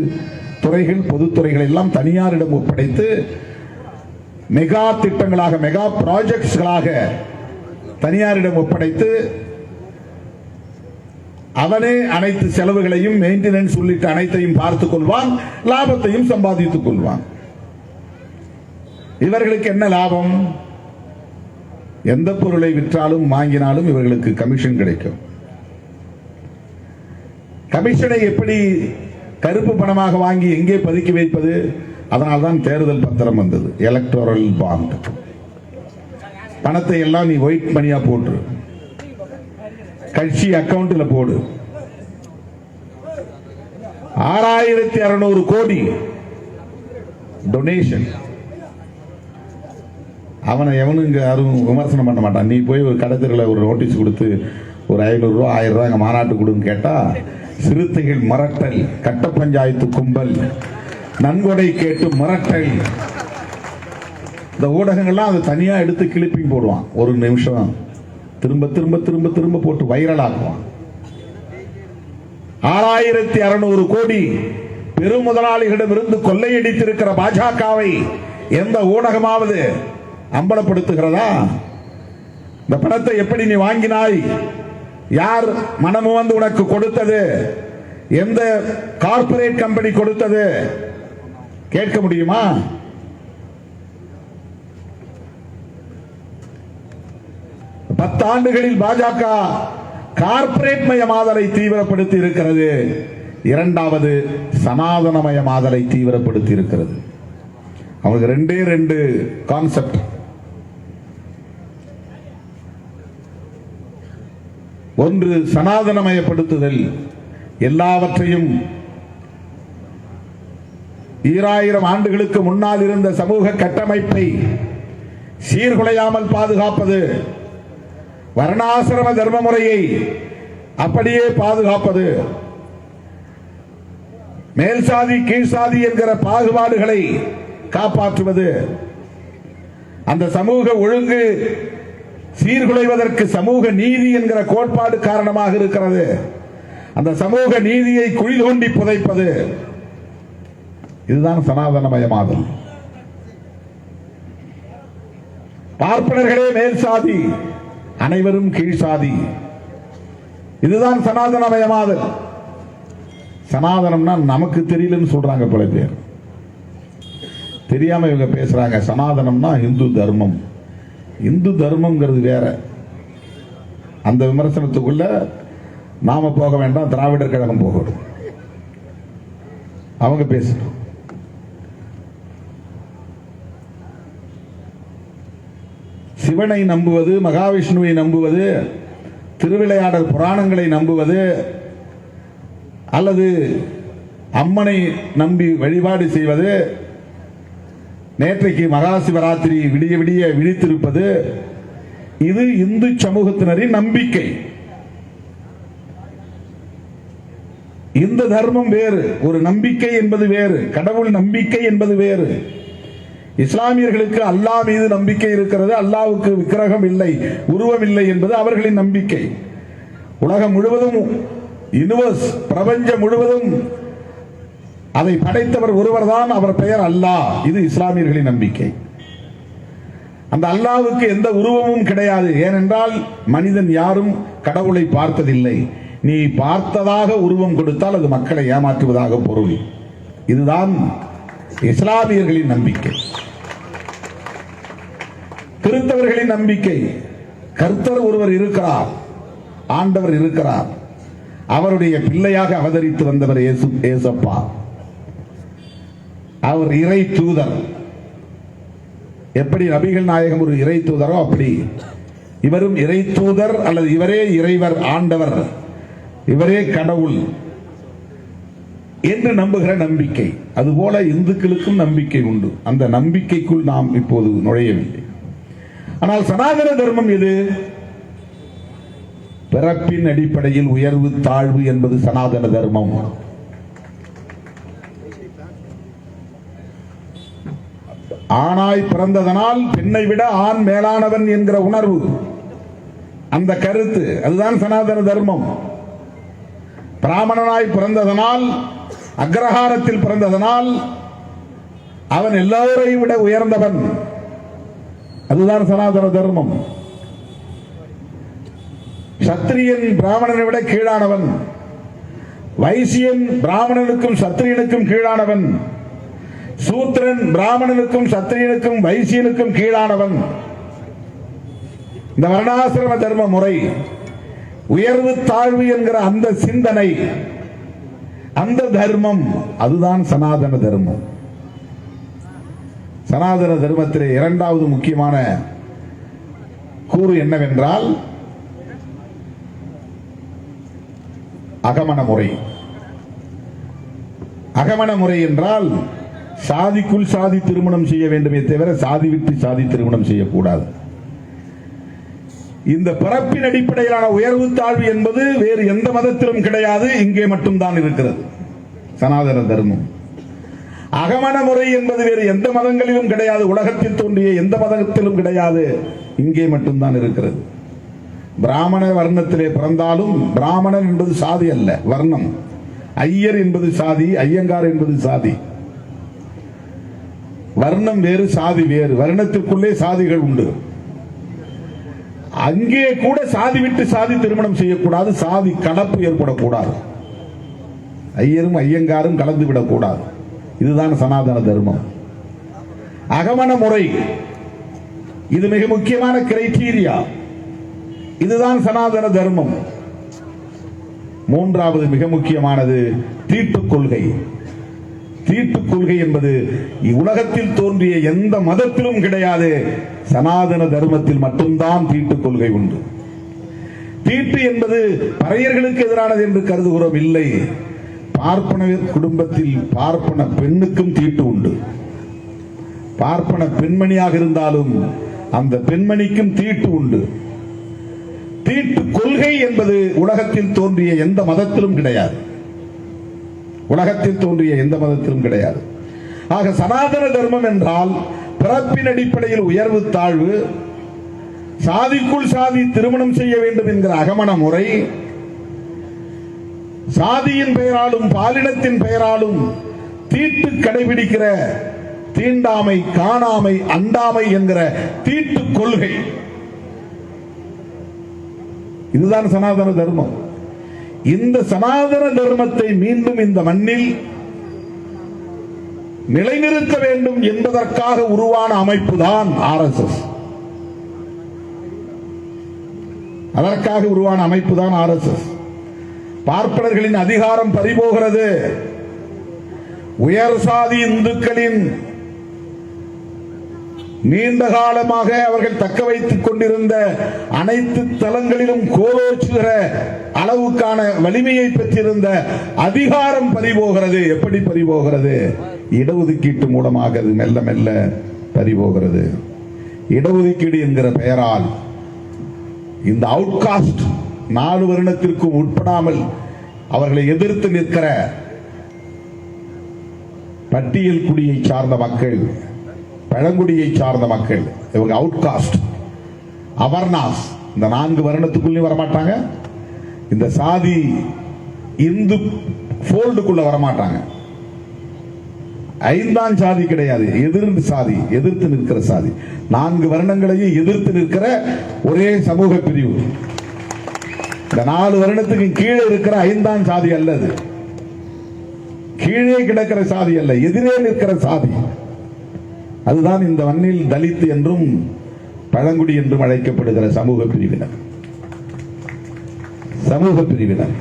துறைகள், பொதுத்துறைகள் எல்லாம் தனியாரிடம் ஒப்படைத்து மெகா திட்டங்களாக, மெகா ப்ராஜெக்ட்ஸ்களாக தனியாரிடம் ஒப்படைத்து அவனே அனைத்து செலவுகளையும், மெயின்டெனன்ஸ் உள்ளிட்ட அனைத்தையும் பார்த்துக் கொள்வான், லாபத்தையும் சம்பாதித்துக் கொள்வான். இவர்களுக்கு என்ன லாபம்? எந்த பொருளை விற்றாலும் வாங்கினாலும் இவர்களுக்கு கமிஷன் கிடைக்கும். கமிஷனை எப்படி கருப்பு பணமாக வாங்கி எங்கே பதுக்கி வைப்பது? அதனால்தான் தேர்தல் பத்திரம் வந்தது, எலக்டோரல் பாண்ட். பணத்தை எல்லாம் நீ ஒயிட் மணியா போட்டு கட்சி அக்கவுண்ட்ல போடு. 6600 கோடி டொனேஷன். அவனை எவனும் இங்க யாரும் விமர்சனம் பண்ண மாட்டான். நீ போய் ஒரு கடத்தரில் ஒரு நோட்டீஸ் கொடுத்து ஒரு 500 ரூபா 1000 ரூபா அங்க மாநாட்டு கொடுன்னு கேட்டா சிறுத்தைகள் மிரட்டல், கட்ட பஞ்சாயத்து கும்பல், நன்கொடை கேட்டு மிரட்டல். இந்த ஊடகங்கள்லாம் அதை தனியா எடுத்து கிளிப்பிங் போடுவான். ஒரு நிமிஷம் திரும்ப திரும்ப திரும்ப திரும்ப போட்டு வைரல் ஆக்குவான். 6600 கோடி பெரும் முதலாளிகளிடமிருந்து கொள்ளையடித்திருக்கிற பாஜகவை எந்த ஊடகமாவது அம்பலப்படுத்துகிறதா? இந்த பணத்தை எப்படி நீ வாங்கினாய்? யார் மனமு வந்து உனக்கு கொடுத்தது? எந்த கார்ப்பரேட் கம்பெனி கொடுத்தது? கேட்க முடியுமா? பத்தாண்டுகளில் பாஜக கார்ப்பரேட் மயமாதலை தீவிரப்படுத்தி இருக்கிறது. இரண்டாவது சனாதனமயமாதலை தீவிரப்படுத்தி இருக்கிறது. அவங்களுக்கு ரெண்டு கான்செப்ட். ஒன்று சனாதனமயப்படுத்துதல், எல்லாவற்றையும் 2000 ஆண்டுகளுக்கு முன்னால் இருந்த சமூக கட்டமைப்பை சீர்குலையாமல் பாதுகாப்பது, வர்ணாசிரம தர்ம முறையை அப்படியே பாதுகாப்பது, மேல் சாதி கீழ் சாதி என்கிற பாகுபாடுகளை காப்பாற்றுவது, அந்த சமூக ஒழுங்கு சீர்குலைவதற்கு சமூக நீதி என்கிற கோட்பாடு காரணமாக இருக்கிறது. அந்த சமூக நீதியை குழி தோண்டி புதைப்பது, இதுதான் சனாதனமயமாதல். பார்ப்பனர்களே மேல் சாதி, அனைவரும் கீழ் சாதி, இதுதான் சனாதனமயமாதல். சனாதனம்னா நமக்கு தெரியலன்னு சொல்றாங்க பல பேர். தெரியாம இவங்க பேசுறாங்க. சனாதனம்னா இந்து தர்மம். இந்து தர்மம்ங்கிறது வேற. அந்த விமர்சனத்துக்குள்ள நாம போக வேண்டாம், திராவிடர் கழகம் போகணும். அவங்க பேசணும். சிவனை நம்புவது, மகாவிஷ்ணுவை நம்புவது, திருவிளையாடல் புராணங்களை நம்புவது, அல்லது அம்மனை நம்பி வழிபாடு செய்வது, நேற்றைக்கு மகா சிவராத்திரி விடிய விடிய விழித்திருப்பது, இது இந்து சமூகத்தினரின் நம்பிக்கை. இந்த தர்மம் வேறு, ஒரு நம்பிக்கை என்பது வேறு, கடவுள் நம்பிக்கை என்பது வேறு. இஸ்லாமியர்களுக்கு அல்லாஹ் மீது நம்பிக்கை இருக்கிறது, அல்லாஹ்வுக்கு விக்கிரகம் இல்லை, உருவம் இல்லை என்பது அவர்களின் நம்பிக்கை. உலகம் முழுவதும், யூனிவர்ஸ், பிரபஞ்சம் முழுவதும் அதை படைத்தவர் ஒருவர் தான், அவர் பெயர் அல்லாஹ். இது இஸ்லாமியர்களின் நம்பிக்கை. அந்த அல்லாஹ்வுக்கு எந்த உருவமும் கிடையாது. ஏனென்றால் மனிதன் யாரும் கடவுளை பார்த்ததில்லை. நீ பார்த்ததாக உருவம் கொடுத்தால் அது மக்களை ஏமாற்றுவதாக பொருள். இதுதான் இஸ்லாமியர்களின் நம்பிக்கை. கிறிஸ்தவர்களின் நம்பிக்கை, கர்த்தர் ஒருவர் இருக்கிறார், ஆண்டவர் இருக்கிறார், அவருடைய பிள்ளையாக அவதரித்து வந்தவர் ஏசப்பா, அவர் இறை தூதர். எப்படி நபிகள் நாயகம் ஒரு இறை தூதரோ அப்படி இவரும் இறை தூதர், அல்லது இவரே இறைவர், ஆண்டவர், இவரே கடவுள் என்று நம்புகிற நம்பிக்கை. அதுபோல இந்துக்களுக்கும் நம்பிக்கை உண்டு. அந்த நம்பிக்கைக்குள் நாம் இப்போது நுழையவில்லை. ஆனால் சனாதன தர்மம் எது? பிறப்பின் அடிப்படையில் உயர்வு தாழ்வு என்பது சனாதன தர்மம். ஆணாய் பிறந்ததனால் பெண்ணை விட ஆண் மேலானவன் என்கிற உணர்வு, அந்த கருத்து, அதுதான் சனாதன தர்மம். பிராமணனாய் பிறந்ததனால், அக்ரஹாரத்தில் பிறந்ததனால் அவன் எல்லோரையும் விட உயர்ந்தவன், அதுதான் சனாதன தர்மம். சத்திரியன் பிராமணனை விட கீழானவன், வைசியன் பிராமணனுக்கும் சத்திரியனுக்கும் கீழானவன், சூத்திரன் பிராமணனுக்கும் சத்திரியனுக்கும் வைசியனுக்கும் கீழானவன். இந்த வர்ணாசிரம தர்ம முறை, உயர்வு தாழ்வு என்கிற அந்த சிந்தனை, அந்த தர்மம், அதுதான் சனாதன தர்மம். சனாதன தர்மத்திலே இரண்டாவது முக்கியமான கூறு என்னவென்றால் அகமண முறை. அகமண முறை என்றால் சாதிக்குள் சாதி திருமணம் செய்ய வேண்டுமே தவிர சாதி விட்டு சாதி திருமணம் செய்யக்கூடாது. இந்த பிறப்பின் அடிப்படையிலான உயர்வு தாழ்வு என்பது வேறு எந்த மதத்திலும் கிடையாது, இங்கே மட்டும்தான் இருக்கிறது சனாதன தர்மம். அகமண முறை என்பது வேறு எந்த மதங்களிலும் கிடையாது, உலகத்தில் தோன்றிய எந்த மதத்திலும் கிடையாது, இங்கே மட்டும்தான் இருக்கிறது. பிராமண வர்ணத்திலே பிறந்தாலும் பிராமணன் என்பது சாதி அல்ல, வர்ணம். ஐயர் என்பது சாதி, ஐயங்கார் என்பது சாதி. வர்ணம் வேறு, சாதி வேறு. வர்ணத்திற்குள்ளே சாதிகள் உண்டு. அங்கே கூட சாதி விட்டு சாதி திருமணம் செய்யக்கூடாது, சாதி கலப்பு ஏற்படக்கூடாது, ஐயரும் ஐயங்காரும் கலந்து விடக்கூடாது. இதுதான் சனாதன தர்மம். அகமண முறை, இது மிக முக்கியமான கிரைட்டீரியா. இதுதான் சனாதன தர்மம். மூன்றாவது மிக முக்கியமானது தீட்டுக் கொள்கை. தீட்டுக் கொள்கை என்பது உலகத்தில் தோன்றிய எந்த மதத்திலும் கிடையாது, சனாதன தர்மத்தில் மட்டும்தான் தீட்டுக் கொள்கை உண்டு. தீட்டு என்பது பறையர்களுக்கு எதிரானது என்று கருதுகிறோம், இல்லை. பார்ப்பன குடும்பத்தில் பார்ப்பன பெண்ணுக்கும் தீட்டு உண்டு. பார்ப்பன பெண்மணியாக இருந்தாலும் அந்த பெண்மணிக்கும் தீட்டு உண்டு. தீட்டு கொள்கை என்பது உலகத்தில் தோன்றிய எந்த மதத்திலும் கிடையாது, உலகத்தில் தோன்றிய எந்த மதத்திலும் கிடையாது. ஆக சனாதன தர்மம் என்றால் பிறப்பின் அடிப்படையில் உயர்வு தாழ்வு, சாதிக்குள் சாதி திருமணம் செய்ய வேண்டும் என்கிற அகமண முறை, சாதியின் பெயராலும் பாலினத்தின் பெயராலும் தீட்டு கடைபிடிக்கிற தீண்டாமை, காணாமை, அண்டாமை என்கிற தீட்டு கொள்கை, இதுதான் சனாதன தர்மம். இந்த சனாதன தர்மத்தை மீண்டும் இந்த மண்ணில் நிலைநிறுத்த வேண்டும் என்பதற்காக உருவான அமைப்பு தான் RSS. அதற்காக உருவான அமைப்பு தான் RSS. பார்ப்பனர்களின் அதிகாரம் பறிபோகிறது. உயர் சாதி இந்துக்களின் நீண்ட காலமாக அவர்கள் தக்க வைத்துக் கொண்டிருந்த அனைத்து தளங்களிலும் கோலோச்சுகிற அளவுக்கான வலிமையை பெற்றிருந்த அதிகாரம் பறிபோகிறது. எப்படி பறிபோகிறது? இடஒதுக்கீட்டு மூலமாக அது மெல்ல மெல்ல பறிபோகிறது. இடஒதுக்கீடு என்கிற பெயரால் இந்த அவுட்காஸ்ட், 4 வருடத்திற்கும் உட்படாமல் அவர்களை எதிர்த்து நிற்கிற பட்டியல் குடியை சார்ந்த மக்கள், பழங்குடியை சார்ந்த மக்கள், இவங்க அவுட்காஸ்ட், அவர்னாஸ், இந்த 4 வருடத்துக்குள்ளே வரமாட்டாங்க. இந்த சாதி இந்து போல்டுக்குள்ள வரமாட்டாங்க. 5ஆம் சாதி கிடையாது, எதிர்த்து சாதி, எதிர்த்து நிற்கிற சாதி, 4 வருடங்களையும் எதிர்த்து நிற்கிற ஒரே சமூக பிரிவு. இந்த 4 வருடத்துக்கு கீழே இருக்கிற 5ஆம் சாதி அல்லது கீழே கிடக்கிற சாதி அல்ல, எதிரே நிற்கிற சாதி. அதுதான் இந்த மண்ணில் தலித் என்றும் பழங்குடி என்றும் அழைக்கப்படுகிற சமூக பிரிவினர். சமூக பிரிவினர்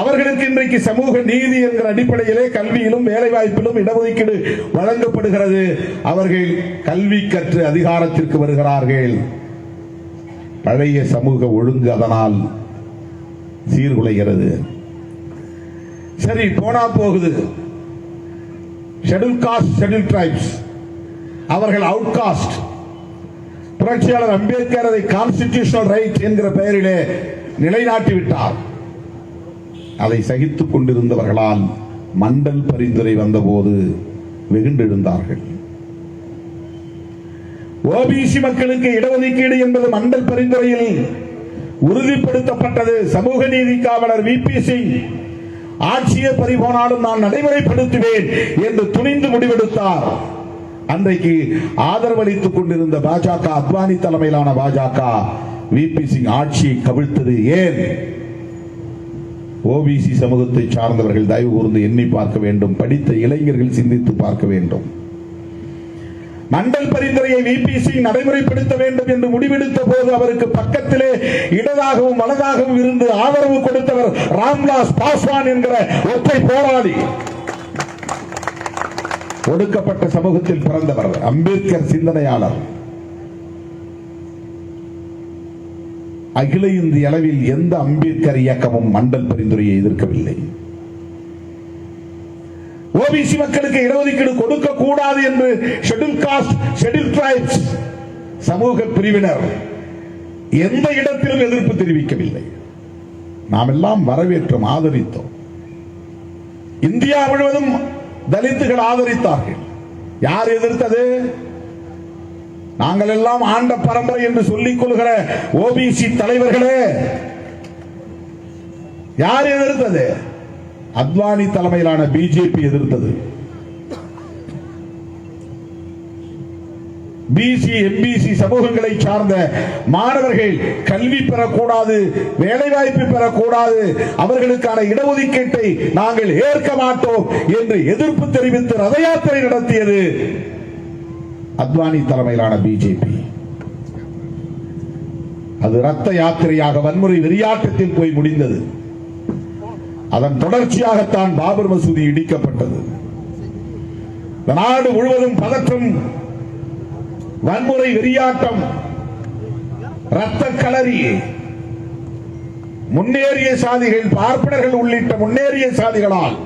அவர்களுக்கு இன்றைக்கு சமூக நீதி என்கிற அடிப்படையிலே கல்வியிலும் வேலை வாய்ப்பிலும் இடஒதுக்கீடு வழங்கப்படுகிறது. அவர்கள் கல்வி கற்று அதிகாரத்திற்கு வருகிறார்கள். பழைய சமூக ஒழுங்கு அதனால் சீர்குலைகிறது. சரி, போனா போகுது. ஷெட்யூல் காஸ்ட், ஷெட்யூல் டிரைப்ஸ், அவர்கள் அவுட் காஸ்ட். புரட்சியாளர் அம்பேத்கர் அதை கான்ஸ்டிடியூஷனல் ரைட் என்கிற பெயரிலே நிலைநாட்டிவிட்டார். அதை சகித்துக் கொண்டிருந்தவர்களால் மண்டல் பரிந்துரை வந்தபோது வெகுண்டெழுந்தார்கள். ஓபிசி மக்களுக்கு இடஒதுக்கீடு என்பது மண்டல் பரிந்துரையில் உறுதிப்படுத்தப்பட்டது. சமூக நீதி காவலர் விபி சிங் ஆட்சியை பறிபோனாலும் நான் நடைமுறைப்படுத்துவேன் என்று துணிந்து முடிவெடுத்தார். அன்றைக்கு ஆதரவளித்துக் கொண்டிருந்த பாஜக, அத்வானி தலைமையிலான பாஜக விபி சிங் ஆட்சியை கவிழ்த்தது ஏன்? ஓபிசி சமூகத்தை சார்ந்தவர்கள் தயவு கூர்ந்து எண்ணி பார்க்க வேண்டும். படித்த இளைஞர்கள் சிந்தித்து பார்க்க வேண்டும். மண்டல் பரிந்துரையை விபி சிங் நடைமுறைப்படுத்த வேண்டும் என்று முடிவெடுத்த போது அவருக்கு பக்கத்திலே இடதாகவும் வலதாகவும் இருந்து ஆதரவு கொடுத்தவர் ராம்விலாஸ் பாஸ்வான் என்கிற ஒற்றை போராளி. ஒடுக்கப்பட்ட சமூகத்தில் பிறந்தவர், அம்பேத்கர் சிந்தனையாளர். அகில இந்திய அளவில் எந்த அம்பேத்கர் இயக்கமும் மண்டல் பரிந்துரையை எதிர்க்கவில்லை. ஓபிசி மக்களுக்கு இடஒதுக்கீடு கொடுக்க கூடாது என்று ஷெட்யூல் காஸ்ட், ஷெட்யூல் டிரைப்ஸ் சமூக பிரிவினர் எந்த இடத்திலும் எதிர்ப்பு தெரிவிக்கவில்லை. நாம் எல்லாம் வரவேற்றோம், ஆதரித்தோம். இந்தியா முழுவதும் தலித்துகள் ஆதரித்தார்கள். யார் எதிர்த்தது? நாங்கள் எல்லாம் ஆண்ட பரம்பரை என்று சொல்லிக் கொள்கிற ஓபிசி தலைவர்களே. யார் எதிர்த்தது? அத்வானி தலைமையிலான பிஜேபி எதிர்த்தது. பிசி, எம்பிசி சமூகங்களை சார்ந்த மாணவர்கள் கல்வி பெறக்கூடாது, வேலைவாய்ப்பு பெறக்கூடாது, அவர்களுக்கான இடஒதுக்கீட்டை நாங்கள் ஏற்க மாட்டோம் என்று எதிர்ப்பு தெரிவித்து ரத யாத்திரை நடத்தியது அத்வானி தலைமையிலான பிஜேபி. அது ரத்த யாத்திரையாக வன்முறை வெறியாட்டத்தில் போய் முடிந்தது. அதன் தொடர்ச்சியாகத்தான் பாபர் மசூதி இடிக்கப்பட்டது. நாடு முழுவதும் பதற்றம், வன்முறை வெறியாட்டம், ரத்த களரி. முன்னேறிய சாதிகள், பார்ப்பனர்கள் உள்ளிட்ட முன்னேறிய சாதிகளால்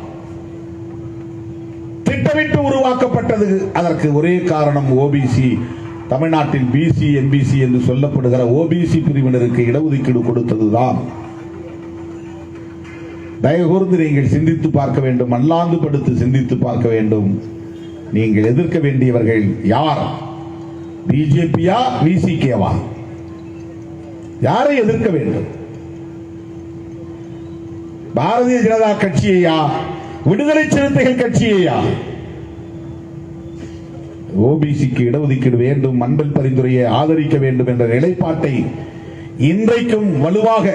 திட்டமிட்டு உருவாக்கப்பட்டது. அதற்கு ஒரே காரணம் ஓபிசி. தமிழ்நாட்டில் பிசி, எம்பிசி என்று சொல்லப்படுகிற ஓபிசி பிரிவினருக்கு இடஒதுக்கீடு கொடுத்ததுதான். தயவுகூர்ந்து நீங்கள் சிந்தித்து பார்க்க வேண்டும், மல்லாந்து படுத்து சிந்தித்து பார்க்க வேண்டும். நீங்கள் எதிர்க்க வேண்டியவர்கள் யார்? பிஜேபியா, விசிகேவா? யாரை எதிர்க்க வேண்டும்? பாரதிய ஜனதா கட்சியையா, விடுதலை சிறுத்தைகள் கட்சியையா? ஓபிசிக்கு இடஒதுக்கீடு வேண்டும், மண்டல் பரிந்துரையை ஆதரிக்க வேண்டும் என்ற நிலைப்பாட்டை இன்றைக்கும் வலுவாக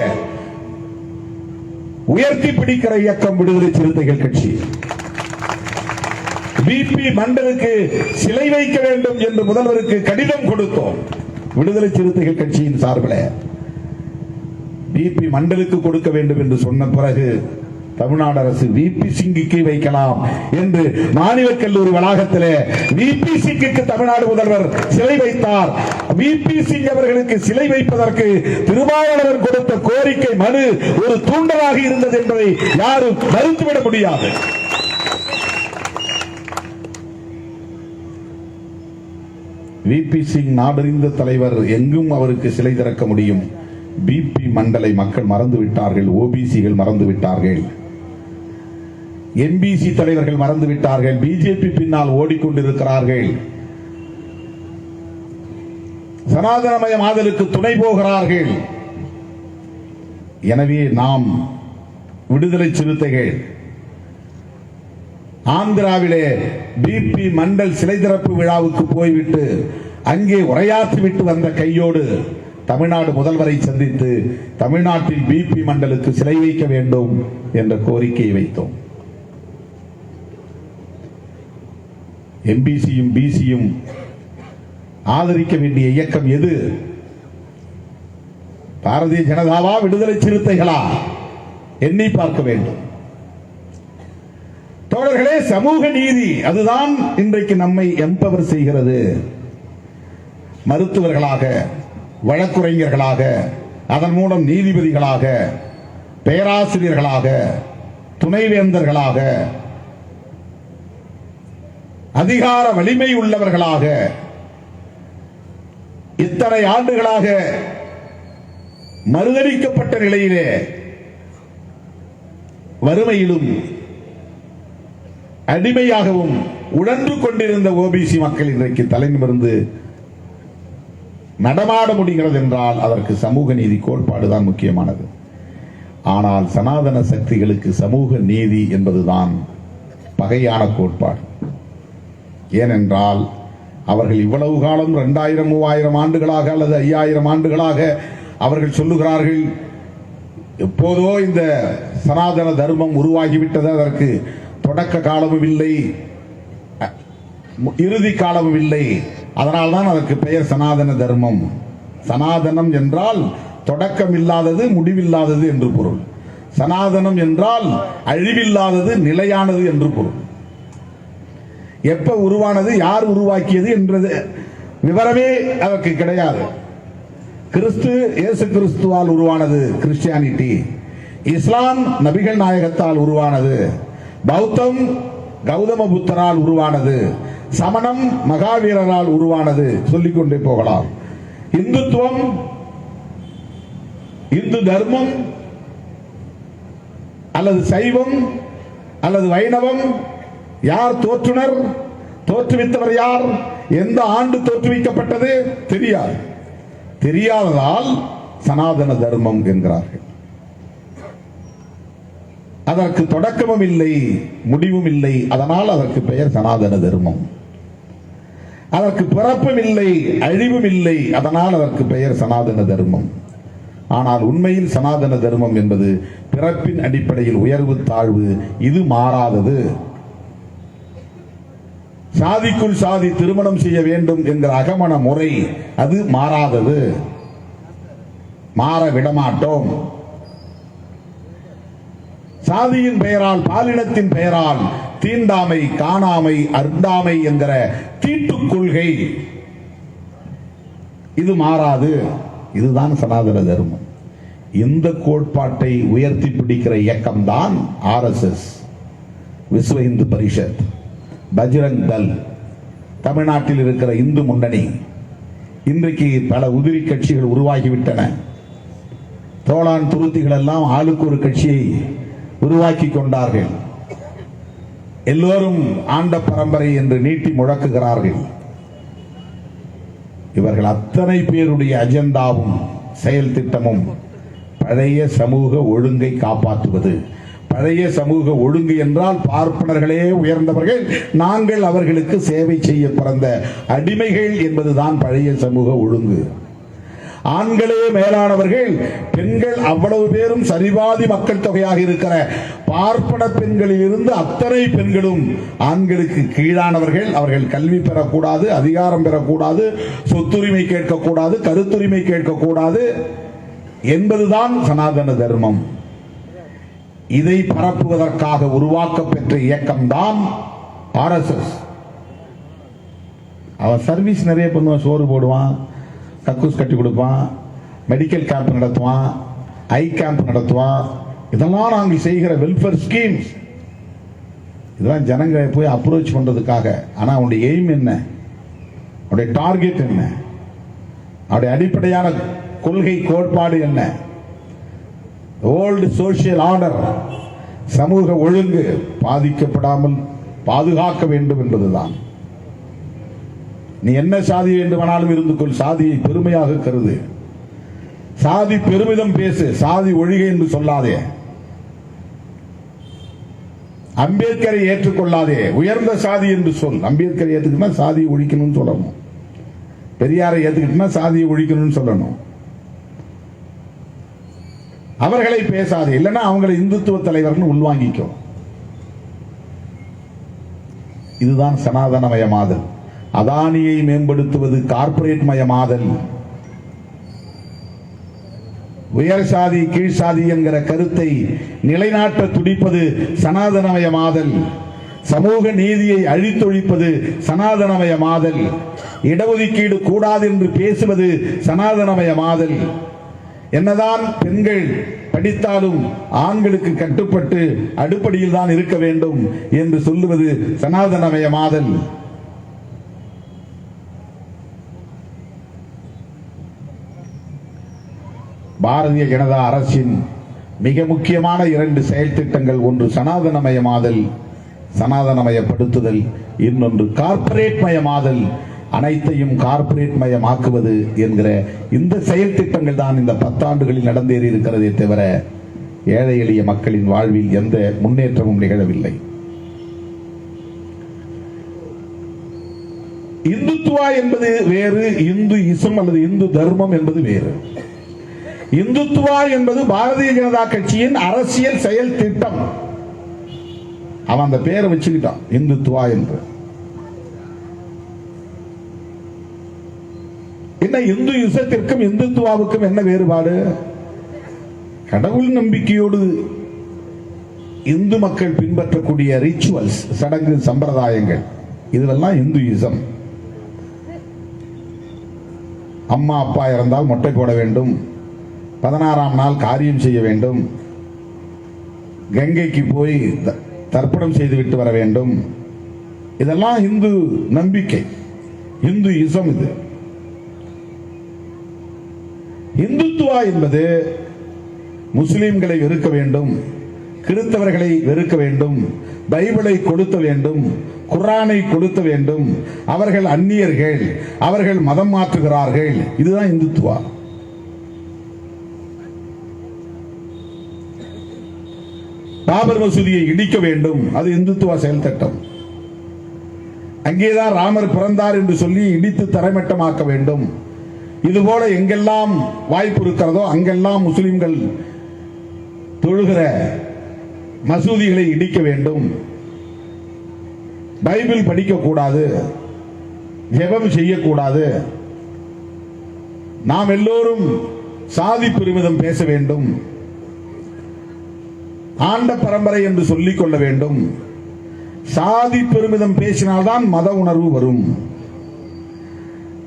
உயர்த்தி பிடிக்கிற இயக்கம் விடுதலை சிறுத்தைகள் கட்சி. விபி மண்டலுக்கு சிலை வைக்க வேண்டும் என்று முதல்வருக்கு கடிதம் கொடுத்தோம். விடுதலை சிறுத்தைகள் கட்சியின் சார்பில் விபி மண்டலுக்கு கொடுக்க வேண்டும் என்று சொன்ன பிறகு தமிழ்நாடு அரசு விபி சிங்குக்கு வைக்கலாம் என்று மாநில கல்லூரி வளாகத்தில் விபி சிங்குக்கு தமிழ்நாடு முதல்வர் சிலை வைத்தார். விபி சிங் அவர்களுக்கு சிலை வைப்பதற்கு திருமாவளவன் கொடுத்த கோரிக்கை மனு ஒரு தூண்டலாக இருந்தது என்பதை யாரும் மறுத்துவிட முடியாது. விபி சிங் நாடறிந்த தலைவர், எங்கும் அவருக்கு சிலை திறக்க முடியும். பிபி மண்டலை மக்கள் மறந்து விட்டார்கள், ஓபிசிகள் மறந்து விட்டார்கள், எம்பிசி தலைவர்கள் மறந்து விட்டார்கள், பிஜேபி பின்னால் ஓடிக்கொண்டிருக்கிறார்கள், சனாதனமயமாதலுக்கு துணை போகிறார்கள். எனவே நாம் விடுதலை சிறுத்தைகள் ஆந்திராவிலே பிபி மண்டல் சிலை திறப்பு விழாவுக்கு போய்விட்டு அங்கே உரையாற்றிவிட்டு வந்த கையோடு தமிழ்நாடு முதல்வரை சந்தித்து தமிழ்நாட்டில் பிபி மண்டலுக்கு சிலை வைக்க வேண்டும் என்ற கோரிக்கையை வைத்தோம். எம்பிசியும் பிசியும் ஆதரிக்க வேண்டிய இயக்கம் எது? பாரதிய ஜனதாவா, விடுதலை சிறுத்தைகளா? எண்ணி பார்க்க வேண்டும். தோழர்களே, சமூக நீதி அதுதான் இன்றைக்கு நம்மை எம்பவர் செய்கிறது. மருத்துவர்களாக, வழக்குரைஞர்களாக, அதன் மூலம் நீதிபதிகளாக, பேராசிரியர்களாக, துணைவேந்தர்களாக, அதிகார வலிமை உள்ளவர்களாக இத்தனை ஆண்டுகளாக மறுதலிக்கப்பட்ட நிலையிலே வறுமையிலும் அடிமையாகவும் உழன்று கொண்டிருந்த ஓபிசி மக்கள் இன்றைக்கு தலைநிமிர்ந்து நடமாட முடிகிறது என்றால் அதற்கு சமூக நீதி கோட்பாடுதான் முக்கியமானது. ஆனால் சனாதன சக்திகளுக்கு சமூக நீதி என்பதுதான் பகையான கோட்பாடு. ஏனென்றால் அவர்கள் இவ்வளவு காலம் 2000 3000 ஆண்டுகளாக அல்லது 5000 ஆண்டுகளாக அவர்கள் சொல்லுகிறார்கள், எப்போதோ இந்த சனாதன தர்மம் உருவாகிவிட்டது, அதற்கு தொடக்க காலமும் இல்லை இறுதி காலமும் இல்லை, அதனால்தான் அதற்கு பெயர் சனாதன தர்மம். சனாதனம் என்றால் தொடக்கம் இல்லாதது முடிவில்லாதது என்று பொருள். சனாதனம் என்றால் அழிவில்லாதது நிலையானது என்று பொருள். எப்ப உருவானது, யார் உருவாக்கியது என்றது விவரமே அதற்கு கிடையாது. இயேசு கிறிஸ்துவால் உருவானது கிறிஸ்டியானிட்டி, இஸ்லாம் நபிகள் நாயகத்தால் உருவானது, பௌத்தம் கௌதம புத்தரால் உருவானது, சமணம் மகாவீரரால் உருவானது, சொல்லிக்கொண்டே போகலாம். இந்துத்துவம் இந்து தர்மம் அல்லது சைவம் அல்லது வைணவம் யார் தோற்றுனர், தோற்றுவித்தவர் யார், எந்த ஆண்டு தோற்றுவிக்கப்பட்டது தெரியாது. தெரியாததால் சனாதன தர்மம் என்கிறார்கள். அதற்கு தொடக்கமும் இல்லை முடிவும் இல்லை, அதனால் அதற்கு பெயர் சனாதன தர்மம். அதற்கு பிறப்பும் இல்லை அழிவும் இல்லை, அதனால் அதற்கு பெயர் சனாதன தர்மம். ஆனால் உண்மையில் சனாதன தர்மம் என்பது பிறப்பின் அடிப்படையில் உயர்வு தாழ்வு, இது மாறாதது. சாதிக்குள் சாதி திருமணம் செய்ய வேண்டும் என்கிற அகமண முறை அது மாறாதது, மாற விடமாட்டோம். சாதியின் பெயரால் பாலினத்தின் பெயரால் தீண்டாமை காணாமை அர்த்தாமை என்கிற தீட்டுக் கொள்கை இது மாறாது. இதுதான் சனாதன தர்மம். இந்த கோட்பாட்டை உயர்த்தி பிடிக்கிற இயக்கம் தான் RSS, விஸ்வ இந்து பரிஷத், பஜ்ரங் தள், தமிழ்நாட்டில் இருக்கிற இந்து முன்னணி. இன்றைக்கு பல உதிரி கட்சிகள் உருவாகிவிட்டன. தோளான் துருத்திகள் எல்லாம் ஆளுக்கு ஒரு கட்சியை உருவாக்கி கொண்டார்கள். எல்லோரும் ஆண்ட பரம்பரை என்று நீட்டி முழக்குகிறார்கள். இவர்கள் அத்தனை பேருடைய அஜெண்டாவும் செயல் திட்டமும் பழைய சமூக ஒழுங்கை காப்பாற்றுவது. பழைய சமூக ஒழுங்கு என்றால் பார்ப்பனர்களே உயர்ந்தவர்கள், நாங்கள் அவர்களுக்கு சேவை செய்ய பிறந்த அடிமைகள் என்பதுதான் பழைய சமூக ஒழுங்கு. ஆண்களே மேலானவர்கள், பெண்கள் அவ்வளவு பேரும் சரிபாதி மக்கள் தொகையாக இருக்கிற பார்ப்பன பெண்களில் இருந்து அத்தனை பெண்களும் ஆண்களுக்கு கீழானவர்கள். அவர்கள் கல்வி பெறக்கூடாது, அதிகாரம் பெறக்கூடாது, சொத்துரிமை கேட்கக்கூடாது, கருத்துரிமை கேட்கக்கூடாது என்பதுதான் சனாதன தர்மம். இதை பரப்புவதற்காக உருவாக்கப்பெற்ற இயக்கம்தான் RSS. அவன் சர்வீஸ் நிறைய பண்ணுவான், சோறு போடுவான், கக்கூஸ் கட்டி கொடுப்பான், மெடிக்கல் கேம்ப் நடத்துவான், ஐ கேம்ப் நடத்துவான். இதெல்லாம் நாங்கள் செய்கிற வெல்ஃபேர் ஸ்கீம்ஸ். இதெல்லாம் ஜனங்களை போய் அப்ரோச் பண்றதுக்காக. ஆனா அவனுடைய எய்ம் என்ன, அவருடைய டார்கெட் என்ன, அவருடைய அடிப்படையான கொள்கை கோட்பாடு என்ன? ஓல்டு சோசியல் ஆர்டர், சமூக ஒழுங்கு பாதிக்கப்படாமல் பாதுகாக்க வேண்டும் என்பதுதான். நீ என்ன சாதி வேண்டுமானாலும் இருந்து கொள், சாதியை பெருமையாக கருது, சாதி பெருமிதம் பேசு, சாதி ஒழிக என்று சொல்லாதே, அம்பேத்கரை ஏற்றுக்கொள்ளாதே, உயர்ந்த சாதி என்று சொல். அம்பேத்கரை ஏற்றுக்கிட்டா சாதியை ஒழிக்கணும்னு சொல்லணும், பெரியாரை ஏற்றுக்கிட்டா சாதியை ஒழிக்கணும்னு சொல்லணும். அவர்களை பேசாதே, இல்லைன்னா அவங்களை இந்துத்துவ தலைவர்னு உள்வாங்கிக்கும். இதுதான் சனாதனமயமாதல். அதானியை மேம்படுத்துவது கார்ப்பரேட் மயமாதல். உயர் சாதி கீழ் சாதி என்கிற கருத்தை நிலைநாட்ட துடிப்பது சனாதனமயமாதல். சமூக நீதியை அழித்தொழிப்பது சனாதனமயமாதல். இடஒதுக்கீடு கூடாது என்று பேசுவது சனாதனமயமாதல். என்னதான் பெண்கள் படித்தாலும் ஆண்களுக்கு கட்டுப்பட்டு அடிப்படையில் தான் இருக்க வேண்டும் என்று சொல்லுவது சனாதனமயமாதல். பாரதிய ஜனதா அரசின் மிக முக்கியமான 2 செயல் திட்டங்கள், ஒன்று சனாதனமயமாதல், சனாதனமயப்படுத்துதல், இன்னொன்று கார்ப்பரேட் மயமாதல், அனைத்தையும் கார்ப்பரேட் மயமாக்குவது என்கிற இந்த செயல் திட்டங்கள் தான் இந்த 10 ஆண்டுகளில் நடந்தேறி இருக்கிறதே தவிர ஏழை எளிய மக்களின் வாழ்வில் எந்த முன்னேற்றமும் நிகழவில்லை. இந்துத்துவா என்பது வேறு, இந்து இசம் அல்லது இந்து தர்மம் என்பது வேறு. இந்துத்துவா என்பது பாரதிய ஜனதா கட்சியின் அரசியல் செயல் திட்டம். அவன் அந்த பேரை வச்சுக்கிட்டான் இந்துத்துவா என்று. என்ன இந்து இசத்திற்கும் இந்துத்துவாவுக்கும் என்ன வேறுபாடு? கடவுள் நம்பிக்கையோடு இந்து மக்கள் பின்பற்றக்கூடிய ரிச்சுவல்ஸ், சடங்கு சம்பிரதாயங்கள், இதுவெல்லாம் இந்துயிசம். அம்மா அப்பா இறந்தால் மொட்டை போட வேண்டும், 16ஆம் நாள் காரியம் செய்ய வேண்டும், கங்கைக்கு போய் தர்ப்பணம் செய்துவிட்டு வர வேண்டும். இதெல்லாம் இந்து நம்பிக்கை, இந்து இசம். இது இந்துத்துவா என்பது முஸ்லிம்களை வெறுக்க வேண்டும், கிறிஸ்தவர்களை வெறுக்க வேண்டும், பைபிளை கொளுத்த வேண்டும், குர்ஆனை கொளுத்த வேண்டும், அவர்கள் அந்நியர்கள், அவர்கள் மதம் மாற்றுகிறார்கள். இதுதான் இந்துத்துவா. பாபர் மசூதியை இடிக்க வேண்டும், அது இந்துத்துவா செயல் திட்டம். அங்கேதான் ராமர் பிறந்தார் என்று சொல்லி இடித்து தரைமட்டமாக்க வேண்டும். இதுபோல எங்கெல்லாம் வாய்ப்பு இருக்கிறதோ அங்கெல்லாம் முஸ்லிம்கள் தொழுகிற மசூதிகளை இடிக்க வேண்டும், பைபிள் படிக்கக்கூடாது, ஜெபம் செய்யக்கூடாது, நாம் எல்லோரும் சாதி பெருமிதம் பேச வேண்டும், ஆண்ட பரம்பரை என்று சொல்லிக் கொள்ள வேண்டும். சாதி பெருமிதம் பேசினால்தான் மத உணர்வு வரும்.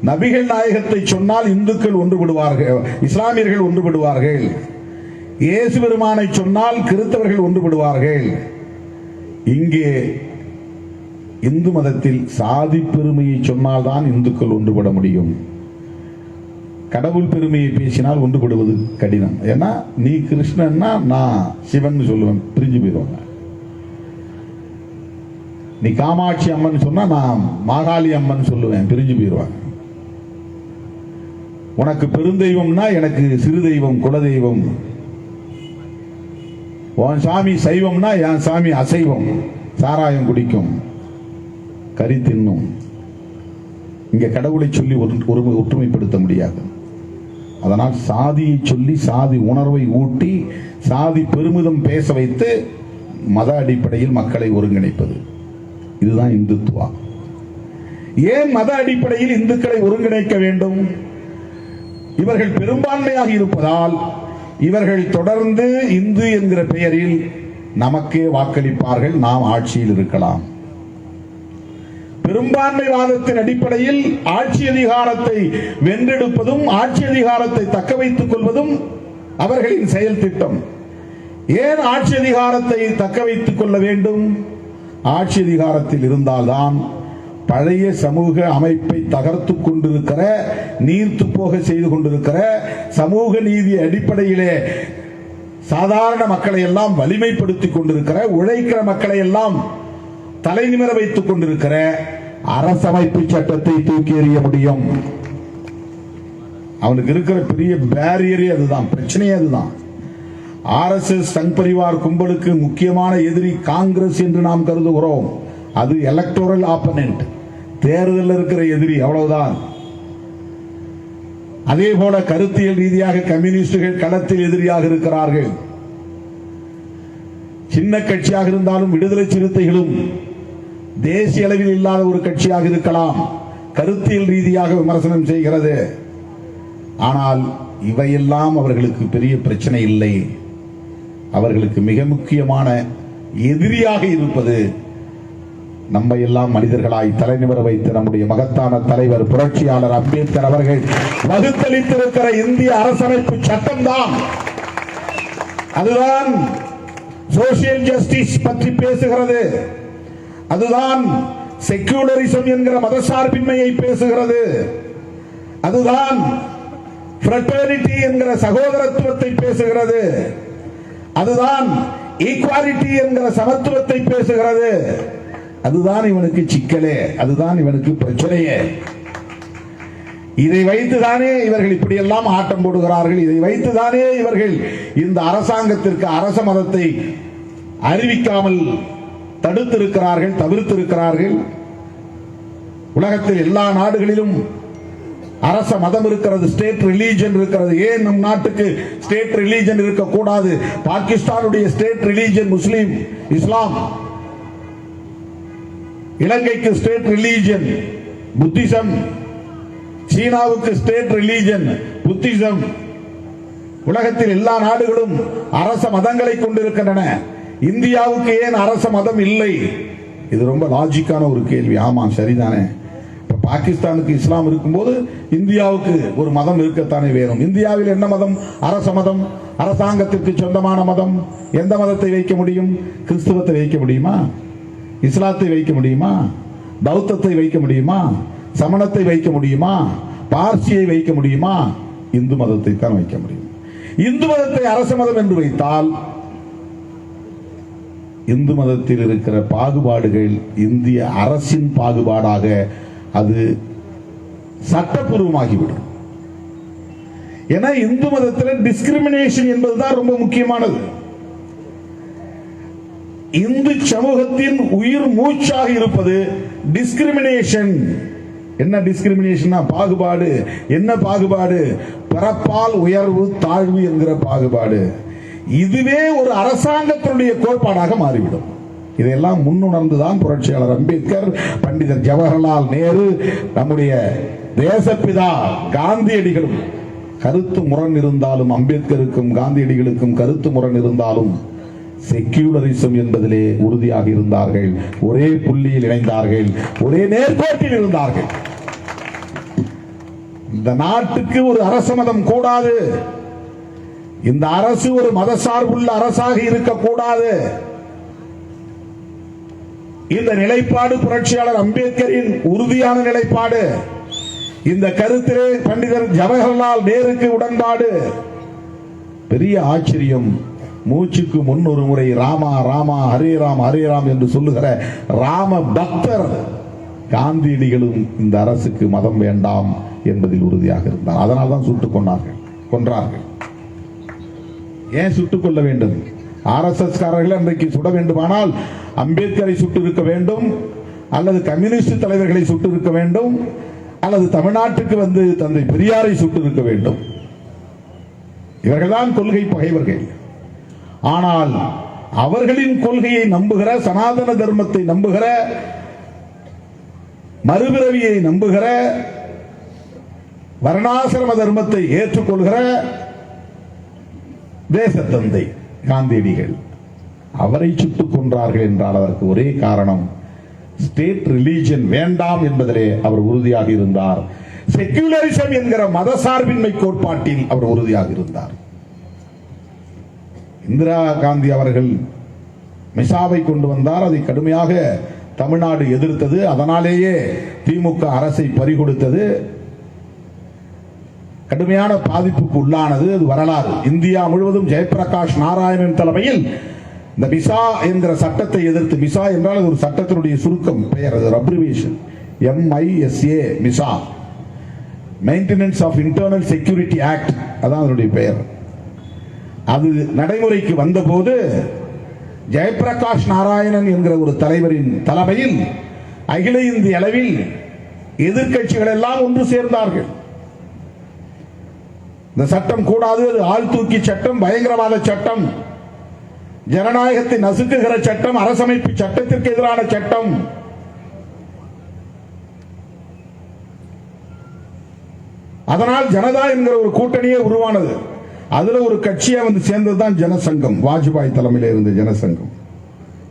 நபிகள் நாயகத்தை சொன்னால் இந்துக்கள் ஒன்றுபடுவார்கள், இஸ்லாமியர்கள் ஒன்றுபடுவார்கள். இயேசு பெருமானை சொன்னால் கிறிஸ்தவர்கள் ஒன்றுபடுவார்கள். இங்கே இந்து மதத்தில் சாதி பெருமையை சொன்னால்தான் இந்துக்கள் ஒன்றுபட முடியும். கடவுள் பெருமையை பேசினால் ஒன்றுபடுவது கடினம். ஏன்னா நீ கிருஷ்ணன்னா நான் சிவன் சொல்லுவேன், பிரிஞ்சு போயிடுவாங்க. நீ காமாட்சி அம்மன் சொன்னா நான் மாகாளி அம்மன் சொல்லுவேன், பிரிஞ்சு போயிடுவாங்க. உனக்கு பெருந்தெய்வம்னா எனக்கு சிறு தெய்வம் குலதெய்வம். உன் சாமி சைவம்னா என் சாமி அசைவம், சாராயம் குடிக்கும், கறி தின்னும். இங்க கடவுளை சொல்லி ஒற்றுமைப்படுத்த முடியாது. அதனால் சாதியை சொல்லி சாதி உணர்வை ஊட்டி சாதி பெருமிதம் பேச வைத்து மத அடிப்படையில் மக்களை ஒருங்கிணைப்பது, இதுதான் இந்துத்துவா. ஏன் மத அடிப்படையில் இந்துக்களை ஒருங்கிணைக்க வேண்டும்? இவர்கள் பெரும்பான்மையாக இருப்பதால் இவர்கள் தொடர்ந்து இந்து என்கிற பெயரில் நமக்கே வாக்களிப்பார்கள், நாம் ஆட்சியில் இருக்கலாம். பெரும்பான்மைவாதத்தின் அடிப்படையில் ஆட்சி அதிகாரத்தை வென்றெடுப்பதும் ஆட்சி அதிகாரத்தை தக்க வைத்துக் கொள்வதும் அவர்களின் செயல் திட்டம். ஏன் ஆட்சி அதிகாரத்தை தக்க வைத்துக் கொள்ள வேண்டும்? ஆட்சி அதிகாரத்தில் இருந்தால்தான் பழைய சமூக அமைப்பை தகர்த்து கொண்டிருக்கிற, நீர்த்து போக செய்து கொண்டிருக்கிற சமூக நீதி அடிப்படையிலே சாதாரண மக்களை எல்லாம் வலிமைப்படுத்திக் கொண்டிருக்கிற, உழைக்கிற மக்களை எல்லாம் தலைநிமிர வைத்துக் கொண்டிருக்கிற அரசமைப்பு சட்டத்தை தூக்கி எறிய முடியும். அவனுக்கு இருக்கிற பெரிய பேரியரே அதுதான், பிரச்சனையே அதுதான். ஆர்எஸ்எஸ் சங் பரிவார் கும்பலுக்கு முக்கியமான எதிரி காங்கிரஸ் என்று நாம் கருதுகிறோம். அது எலக்டோரல் ஆப்பனன்ட், தேர்தலில் இருக்கிற எதிரி, அவ்வளவுதான். அதே போல கருத்தியல் ரீதியாக கம்யூனிஸ்டுகள் களத்தில் எதிரியாக இருக்கிறார்கள். சின்ன கட்சியாக இருந்தாலும் விடுதலை சிறுத்தைகளும் தேசிய அளவில் இல்லாத ஒரு கட்சியாக இருக்கலாம், கருத்தியல் ரீதியாக விமர்சனம் செய்கிறது. ஆனால் இவையெல்லாம் அவர்களுக்கு பெரிய பிரச்சனை இல்லை. அவர்களுக்கு மிக முக்கியமான எதிரியாக இருப்பது நம்ம எல்லாம் மனிதர்களாய் தலைநிமிர வைத்து நம்முடைய மகத்தான தலைவர் புரட்சியாளர் அம்பேத்கர் அவர்கள் வகுத்தளித்திருக்கிற இந்திய அரசமைப்பு சட்டம்தான். அதுதான் சோசியல் ஜஸ்டிஸ் பற்றி பேசுகிறது. அதுதான் செக்யூலரிசம் என்கிற மதசார்பின்மையை பேசுகிறது. அதுதான் ஃப்ரெட்டர்னிட்டி என்கிற சகோதரத்துவத்தை பேசுகிறது. அதுதான் ஈக்வாலிட்டி என்கிற சமத்துவத்தை பேசுகிறது. அதுதான் இவனுக்கு சிக்கலே, அதுதான் இவனுக்கு பிரச்சனையே. இதை வைத்துதானே இவர்கள் இப்படியெல்லாம் ஆட்டம் போடுகிறார்கள். இதை வைத்துதானே இவர்கள் இந்த அரசாங்கத்திற்கு அரச மதத்தை அறிவிக்காமல் தடுத்திருக்கிறார்கள், தவிர்த்திருக்கிறார்கள். உலகத்தில் எல்லா நாடுகளிலும் அரச மதம் இருக்கிறது, ஸ்டேட் ரிலீஜன் இருக்கிறது. ஏன் நம் நாட்டுக்கு ஸ்டேட் ரிலீஜன் இருக்கக்கூடாது? பாகிஸ்தானுடைய ஸ்டேட் ரிலீஜன் முஸ்லிம், இஸ்லாம். இலங்கைக்கு ஸ்டேட் ரிலீஜன் புத்திசம். சீனாவுக்கு ஸ்டேட் ரிலீஜன் புத்திசம். உலகத்தில் எல்லா நாடுகளும் அரச மதங்களை கொண்டிருக்கின்றன. இந்தியாவுக்கு ஏன் அரச மதம் இல்லை? இது ரொம்ப லாஜிக்கான ஒரு கேள்வி. ஆமா, சரிதானே. பாகிஸ்தானுக்கு இஸ்லாம் இருக்கும்போது இந்தியாவுக்கு ஒரு மதம் இருக்கத்தானே வேணும். இந்தியாவில் என்ன மதம்? அரச மதம், அரசாங்கத்திற்கு சொந்தமான மதம். எந்த மதத்தை வைக்க முடியும்? கிறிஸ்துவத்தை வைக்க முடியுமா? இஸ்லாத்தை வைக்க முடியுமா? பௌத்தத்தை வைக்க முடியுமா? சமணத்தை வைக்க முடியுமா? பார்சியை வைக்க முடியுமா? இந்து மதத்தை தான் வைக்க முடியும். இந்து மதத்தை அரச மதம் என்று வைத்தால் இந்து மதத்தில் இருக்கிற பாகுபாடுகள் இந்திய அரசின் பாகுபாடாக அது சட்டப்பூர்வமாகிவிடும். ஏன்னா இந்து மதத்தில் டிஸ்கிரிமினேஷன் என்பதுதான் ரொம்ப முக்கியமானது. இந்து சமூகத்தின் உயிர் மூச்சாக இருப்பது டிஸ்கிரிமினேஷன். என்ன டிஸ்கிரிமினேஷன்? பாகுபாடு. என்ன பாகுபாடு? பிறப்பால் உயர்வு தாழ்வு என்கிற பாகுபாடு. இதுவே ஒரு அரசாங்கத்தினுடைய கோட்பாடாக மாறிவிடும். இதையெல்லாம் முன்னுணர்ந்துதான் புரட்சியாளர் அம்பேத்கர், பண்டிதர் ஜவஹர்லால் நேரு, நம்முடைய தேசப்பிதா காந்தியடிகளும் கருத்து முரண் இருந்தாலும், அம்பேத்கருக்கும் காந்தியடிகளுக்கும் கருத்து முரண் இருந்தாலும் செக்யூலரிசம் என்பதிலே உறுதியாக இருந்தார்கள். ஒரே புள்ளியில் இணைந்தார்கள், ஒரே நேர்கோட்டில் இருந்தார்கள். இந்த நாட்டுக்கு ஒரு அரச மதம் கூடாது. இந்த அரசு ஒரு மதசார்புள்ள அரசாக இருக்கக்கூடாது. இந்த நிலைப்பாடு புரட்சியாளர் அம்பேத்கரின் உறுதியான நிலைப்பாடு. இந்த கருத்திலே பண்டிதர் ஜவஹர்லால் நேருக்கு உடன்பாடு. பெரிய ஆச்சரியம், மூச்சுக்கு முன் ஒரு முறை ராமா ராமா ஹரே ராம் ஹரே ராம் என்று சொல்லுகிற ராம பக்தர் காந்தியடிகளும் இந்த அரசுக்கு மதம் வேண்டாம் என்பதில் உறுதியாக இருந்தார். அதனால் தான் சுட்டுக் கொன்றார்கள். ஏன் சுட்டுக் கொள்ள வேண்டும்? RSS காரர்கள் அன்றைக்கு சுட வேண்டுமானால் அம்பேத்கரை சுட்டு இருக்க வேண்டும், அல்லது கம்யூனிஸ்ட் தலைவர்களை சுட்டு இருக்க வேண்டும், அல்லது தமிழ்நாட்டுக்கு வந்து தந்தை பெரியாரை சுட்டு இருக்க வேண்டும். இவர்கள்தான் கொள்கை பகைவர்கள். ஆனால் அவர்களின் கொள்கையை நம்புகிற, சனாதன தர்மத்தை நம்புகிற, மறுபிறவியை நம்புகிற, வர்ணாசிரம தர்மத்தை ஏற்றுக்கொள்கிற தேசத்தந்தை காந்தியடிகள் அவரை சுட்டுக் கொன்றார்கள் என்றால் அதற்கு ஒரே காரணம், ஸ்டேட் ரிலீஜன் வேண்டாம் என்பதிலே அவர் உறுதியாக இருந்தார். செக்யூலரிசம் என்கிற மதசார்பின்மை கோட்பாட்டில் அவர் உறுதியாக இருந்தார். இந்திரா காந்தி அவர்கள் மிசாவை கொண்டு வந்தார். அதை கடுமையாக தமிழ்நாடு எதிர்த்தது. அதனாலேயே திமுக அரசை பறிகொடுத்தது, கடுமையான பாதிப்புக்கு உள்ளானது. அது வரலாறு. இந்தியா முழுவதும் ஜெயபிரகாஷ் நாராயணன் தலைமையில் இந்த மிசா என்கிற சட்டத்தை எதிர்த்து, மிசா என்றால் அது ஒரு சட்டத்தினுடைய சுருக்கம் பெயர், அது abbreviation, MISA, MISA, maintenance of internal security act, அதான் அதனுடைய பெயர். அது நடைமுறைக்கு வந்தபோது ஜெயபிரகாஷ் நாராயணன் என்கிற ஒரு தலைவரின் தலைமையில் அகில இந்திய அளவில் எதிர்க்கட்சிகள் எல்லாம் ஒன்று சேர்ந்தார்கள். இந்த சட்டம் கூடாது, அது ஆள் தூக்கி சட்டம், பயங்கரவாத சட்டம், ஜனநாயகத்தை நசுக்குகிற சட்டம், அரசமைப்பு சட்டத்திற்கு எதிரான சட்டம். அதனால் ஜனதா என்கிற ஒரு கூட்டணியே உருவானது. அதுல ஒரு கட்சியை வந்து சேர்ந்ததுதான் ஜனசங்கம், வாஜ்பாய் தலைமையில் இருந்த ஜனசங்கம்.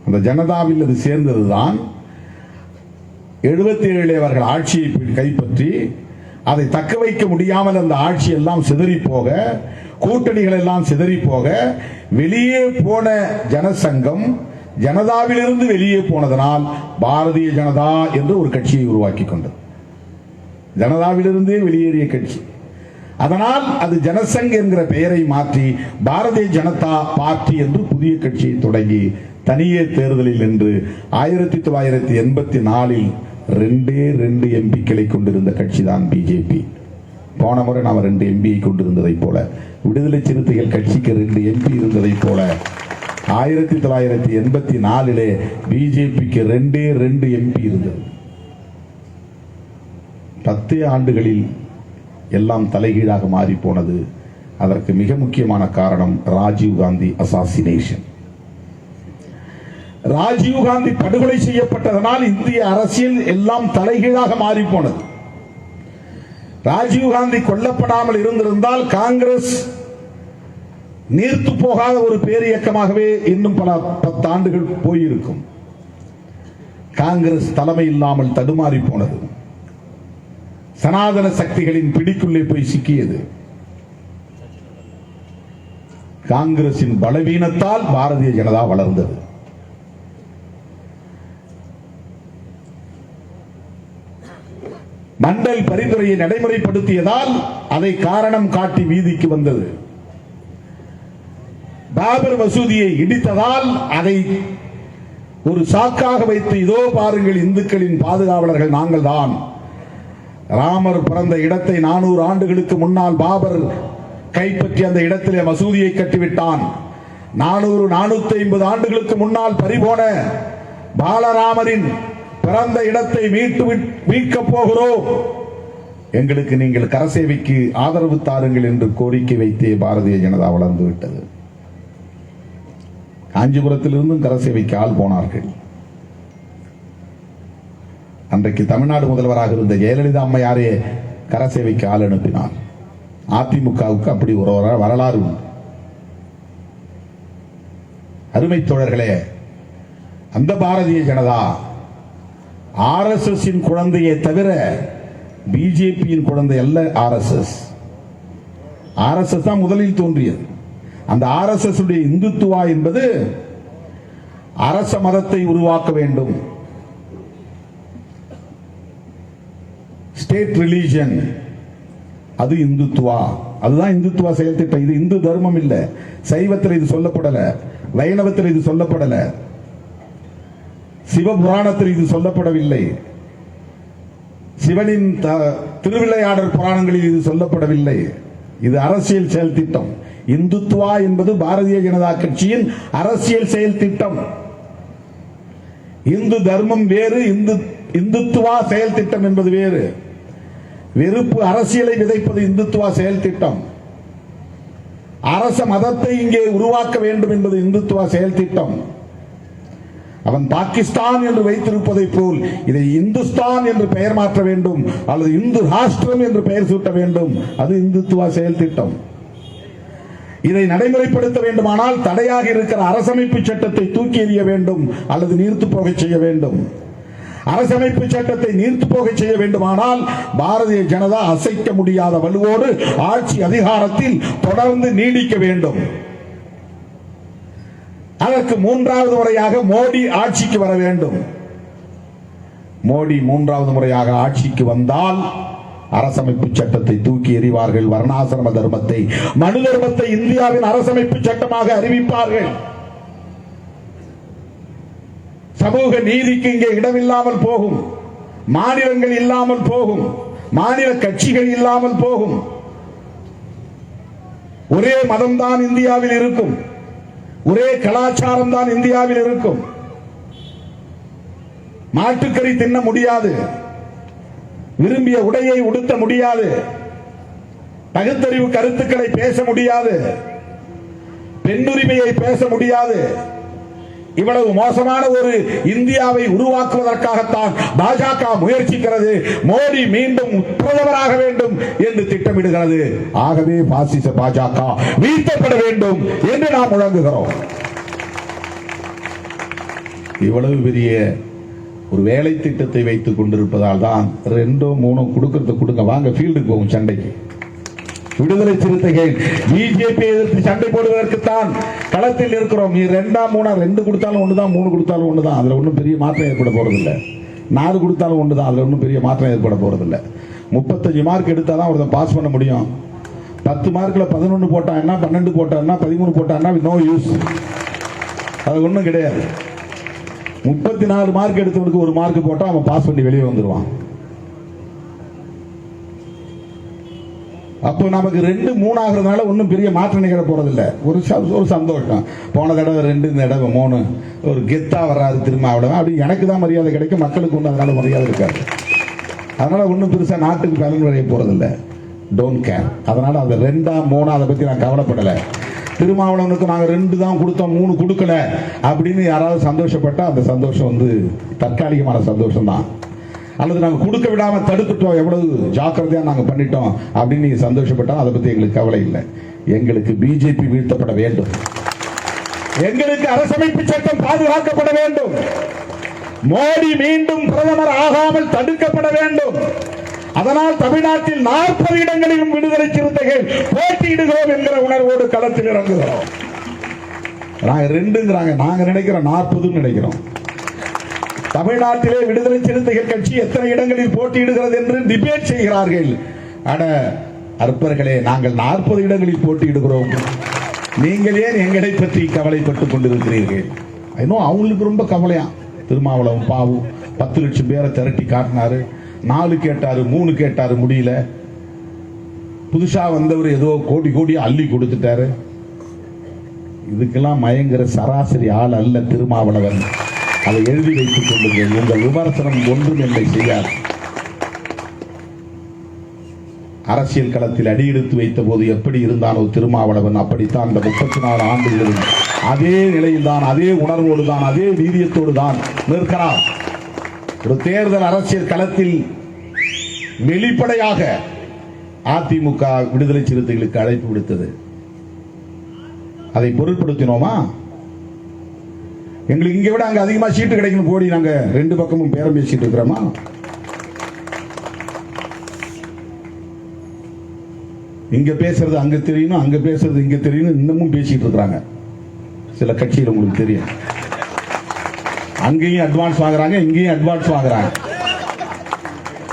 அந்த ஜனதாவில் அது சேர்ந்ததுதான் 77 அவர்கள் ஆட்சியை கைப்பற்றி அதை தக்க வைக்க முடியாமல் அந்த ஆட்சி எல்லாம் சிதறி போக, கூட்டணிகள் எல்லாம் சிதறி போக, வெளியே போன ஜனசங்கம் ஜனதாவிலிருந்து வெளியே போனதனால் பாரதிய ஜனதா என்று ஒரு கட்சியை உருவாக்கி கொண்டது. ஜனதாவிலிருந்தே வெளியேறிய கட்சி. அதனால் அது ஜனசங் என்கிற பெயரை மாற்றி பாரதிய ஜனதா பார்ட்டி என்று புதிய கட்சியை தொடங்கி தனியே தேர்தலில் நின்று 1984 2 எம்பிக்களை கொண்டிருந்த கட்சி தான் பிஜேபி. போன முறை நாம் 2 எம்பியை கொண்டிருந்ததை போல, விடுதலை சிறுத்தைகள் கட்சிக்கு 2 எம்பி இருந்ததை போல 1984 பிஜேபிக்கு 2 எம்பி இருந்தது. 10 ஆண்டுகளில் எல்லாம் தலைகீழாக மாறி போனது. அதற்கு மிக முக்கியமான காரணம் ராஜீவ் காந்தி அசாசினேஷன். ராஜீவ் காந்தி படுகொலை செய்யப்பட்டதனால் இந்திய அரசியல் எல்லாம் தலைகீழாக மாறி போனது. ராஜீவ் காந்தி கொல்லப்படாமல் இருந்திருந்தால் காங்கிரஸ் நீர்த்து போகாத ஒரு பேரியக்கமாகவே இன்னும் பல 10 ஆண்டுகள் போயிருக்கும். காங்கிரஸ் தலைமை இல்லாமல் தடுமாறி போனது. சனாதன சக்திகளின் பிடிக்குள்ளே போய் சிக்கியது. காங்கிரசின் பலவீனத்தால் பாரதிய ஜனதா வளர்ந்தது. மண்டல் பரிந்துரையை நடைமுறைப்படுத்தியதால் அதை காரணம் காட்டி வீதிக்கு வந்தது. பாபர் மசூதியை இடித்ததால் அதை ஒரு சாக்காக வைத்து இதோ பாருங்கள் இந்துக்களின் பாதுகாவலர்கள் நாங்கள் தான். ராமர் பிறந்த இடத்தை 400 ஆண்டுகளுக்கு முன்னால் பாபர் கைப்பற்றி அந்த இடத்திலே மசூதியை கட்டிவிட்டான். 450 ஆண்டுகளுக்கு முன்னால் பறிபோன பாலராமரின் பிறந்த இடத்தை மீட்கப் போகிறோம். எங்களுக்கு நீங்கள் கரசேவைக்கு ஆதரவு தாருங்கள் என்று கோரிக்கை வைத்தே பாரதிய ஜனதா வளர்ந்து விட்டது. காஞ்சிபுரத்திலிருந்தும் கரசேவைக்கு ஆள் போனார்கள். அன்றைக்கு தமிழ்நாடு முதல்வராக இருந்த ஜெயலலிதா அம்மையாரே கரசேவைக்கு ஆள் அனுப்பினார். அதிமுகவுக்கு அப்படி ஒரு வரலாறு உண்டு. அருமை தோழர்களே, அந்த பாரதிய ஜனதா ஆர்எஸ்எஸ் குழந்தையை தவிர பிஜேபியின் குழந்தை அல்ல. ஆர்எஸ்எஸ் தான் முதலில் தோன்றியது. அந்த ஆர்எஸ்எஸ் உடைய இந்துத்துவா என்பது அரச மதத்தை உருவாக்க வேண்டும், ஸ்டேட் ரிலிஜன், அது இந்துத்துவா. அதுதான் இந்துத்துவா செயல் திட்டம். இது இந்து தர்மம் இல்ல. சைவத்தில் இது சொல்லப்படல, வைணவத்தில் இது சொல்லப்படல, சிவபுராணத்தில் இது சொல்லப்படவில்லை, சிவனின் திருவிளையாடல் புராணங்களில் இது சொல்லப்படவில்லை. இது அரசியல் செயல் திட்டம். இந்துத்துவா என்பது பாரதிய ஜனதா கட்சியின் அரசியல் செயல் திட்டம். இந்து தர்மம் வேறு, இந்துத்துவா செயல் திட்டம் என்பது வேறு. வெறுப்பு அரசியலை விதைப்பது இந்துத்துவா செயல் திட்டம். அரச மதத்தை இங்கே உருவாக்க வேண்டும் என்பது இந்துத்துவா செயல் திட்டம். அவன் பாகிஸ்தான் என்று வைத்திருப்பதை போல் இதை இந்துஸ்தான் என்று பெயர் மாற்ற வேண்டும், அல்லது இந்து ராஷ்டிரம் என்று பெயர் சூட்ட வேண்டும். அது இந்துத்துவா செயல் திட்டம். இதை நடைமுறைப்படுத்த வேண்டுமானால் தடையாக இருக்கிற அரசமைப்பு சட்டத்தை தூக்கி எறிய வேண்டும் அல்லது நீர்த்து போக செய்ய வேண்டும். அரசமைப்பு சட்டத்தை நீர்த்து போக செய்ய வேண்டுமானால் பாரதிய ஜனதா அசைக்க முடியாத வலுவோடு ஆட்சி அதிகாரத்தில் தொடர்ந்து நீடிக்க வேண்டும். அதற்கு 3வது முறையாக மோடி ஆட்சிக்கு வர வேண்டும். மோடி 3வது முறையாக ஆட்சிக்கு வந்தால் அரசமைப்பு சட்டத்தை தூக்கி எறிவார்கள். வர்ணாசிரம தர்மத்தை, மனு தர்மத்தை இந்தியாவின் அரசமைப்பு சட்டமாக அறிவிப்பார்கள். சமூக நீதிக்கு இங்கே இடமில்லாமல் போகும். மாநிலங்கள் இல்லாமல் போகும். மாநில கட்சிகள் இல்லாமல் போகும். ஒரே மதம் தான் இந்தியாவில் இருக்கும். ஒரே கலாச்சாரம் தான் இந்தியாவில் இருக்கும். மாட்டுக்கறி தின்ன முடியாது. விரும்பிய உடையை உடுத்த முடியாது. பகுத்தறிவு கருத்துக்களை பேச முடியாது. பெண்ணுரிமையை பேச முடியாது. இவ்வளவு மோசமான ஒரு இந்தியாவை உருவாக்குவதற்காகத்தான் பாஜக முயற்சிக்கிறது. மோடி மீண்டும் பிரதமராக வேண்டும் என்று திட்டமிடுகிறது. ஆகவே பாசிச பாஜக வீழ்த்தப்பட வேண்டும் என்று நாம் முழங்குகிறோம். இவ்வளவு பெரிய ஒரு வேலை திட்டத்தை வைத்துக் கொண்டிருப்பதால் தான் 2 3 கொடுக்கறத கொடுங்க, வாங்க ஃபீல்டுக்கு போகும் சண்டைக்கு. விடுதலை சிறுத்தைகள் பிஜேபி எதிர்த்து சண்டை போடுவதற்குத்தான் களத்தில் இருக்கிறோம். நீ 2 3 2 கொடுத்தாலும் ஒண்ணுதான், 3 கொடுத்தாலும் ஒண்ணுதான். அதுல ஒன்றும் பெரிய மாற்றம் ஏற்பட போறதில்லை. 4 கொடுத்தாலும் ஒண்ணுதான். அதுல ஒன்றும் பெரிய மாற்றம் ஏற்பட போறதில்லை. 35 மார்க் எடுத்தாதான் ஒருத்தன் பாஸ் பண்ண முடியும். 10 மார்க்ல 11 போட்டான்னா 12 போட்டான்னா 13 போட்டான்னா நோ யூஸ். அது ஒன்றும் கிடையாது. 34 மார்க் எடுத்தவனுக்கு 1 மார்க் போட்டா அவன் பாஸ் பண்ணி வெளியே வந்துடுவான். அப்போ நமக்கு 2, 3 ஆகிறதுனால ஒன்றும் பெரிய மாற்றம் நிகழ போறதில்லை. ஒரு சந்தோஷம். போன தடவை 2, இந்த தடவை 3, ஒரு கெத்தா வராது திரும்ப அவ்வளவு. அப்படி எனக்கு தான் மரியாதை கிடைக்கும், மக்களுக்கு ஒன்றும் அதனால மரியாதை இருக்காது. அதனால ஒன்றும் பெருசா நாட்டுக்கு பலன் வரைய போறதில்லை. Don't care. அதனால அந்த 2, 3 அதை பத்தி நான் கவலைப்படலை. திருமாவளவனுக்கு நாங்கள் 2 தான் கொடுத்தோம், 3 கொடுக்கல அப்படின்னு யாராவது சந்தோஷப்பட்டா அந்த சந்தோஷம் வந்து தற்காலிகமான சந்தோஷம் தான். அல்லது நாங்கள் கொடுக்க விடாம தடுத்துட்டோம், எவ்வளவு ஜாக்கிரதையா நாங்க பண்ணிட்டோம் அப்படின்னு நீங்க சந்தோஷப்பட்டா அதை பத்தி எங்களுக்கு கவலை இல்லை. எங்களுக்கு பிஜேபி வீழ்த்தப்பட வேண்டும். எங்களுக்கு அரசமைப்பு சட்டம் பாதுகாக்கப்பட வேண்டும். மோடி மீண்டும் பிரதமர் ஆகாமல் தடுக்கப்பட வேண்டும். அதனால் தமிழ்நாட்டில் 40 இடங்களிலும் விடுதலை சிறுத்தைகள் போட்டியிடுகிறோம் என்கிற உணர்வோடு களத்தில் இறங்குகிறோம். நாங்க 2ங்கிறாங்க, நாங்க நினைக்கிறோம் 40 நினைக்கிறோம். தமிழ்நாட்டிலே விடுதலை சிறுத்தைகள் கட்சி எத்தனை இடங்களில் போட்டியிடுகிறது என்று டிபேட் செய்கிறார்கள். அட அற்பர்களே, நாங்கள் 40 இடங்களில் போட்டியிடுகிறோம். நீங்கள் ஏன் எங்களை பற்றி கவலைப்பட்டுக் கொண்டிருக்கிறீர்கள்? இன்னும் அவங்களுக்கு ரொம்ப கவலையா. திருமாவளவன் பாவு 10 லட்சம் பேரை திரட்டி காட்டினாரு. 4 கேட்டாரு, 3 கேட்டாரு, முடியல. புதுசா வந்தவர் ஏதோ கோடி அள்ளி கொடுத்துட்டாரு. இதுக்கெல்லாம் மயங்கிற சராசரி ஆள் அல்ல திருமாவளவன். அதை எழுதி வைத்துக் கொள்ளுங்கள். உங்கள் விமர்சனம் ஒன்றும் என்னை செய்யாது. அரசியல் களத்தில் அடியெடுத்து வைத்த போது எப்படி இருந்தானோ திருமாவளவன், அப்படித்தான் இந்த 34 ஆண்டுகளில் அதே நிலையில் தான், அதே உணர்வோடு தான், அதே வீரியத்தோடு தான் நிற்கிறார். ஒரு தேர்தல் அரசியல் களத்தில் வெளிப்படையாக அதிமுக விடுதலை சிறுத்தைகளுக்கு அழைப்பு விடுத்தது. அதை பொருட்படுத்தினோமா? எங்களுக்கு இங்க விட அங்க அதிகமா சீட்டு கிடைக்கணும் போடி நாங்க 2 பக்கமும் பேரம் பேசிட்டு இருக்கிறோமா? இங்க பேசுறது அங்க தெரியணும், அங்க பேசுறது இங்க தெரியணும், இன்னமும் பேசிட்டு இருக்கிறாங்க சில கட்சியில். உங்களுக்கு தெரியும், அங்கேயும் அட்வான்ஸ் வாங்குறாங்க, இங்கேயும் அட்வான்ஸ் வாங்குறாங்க.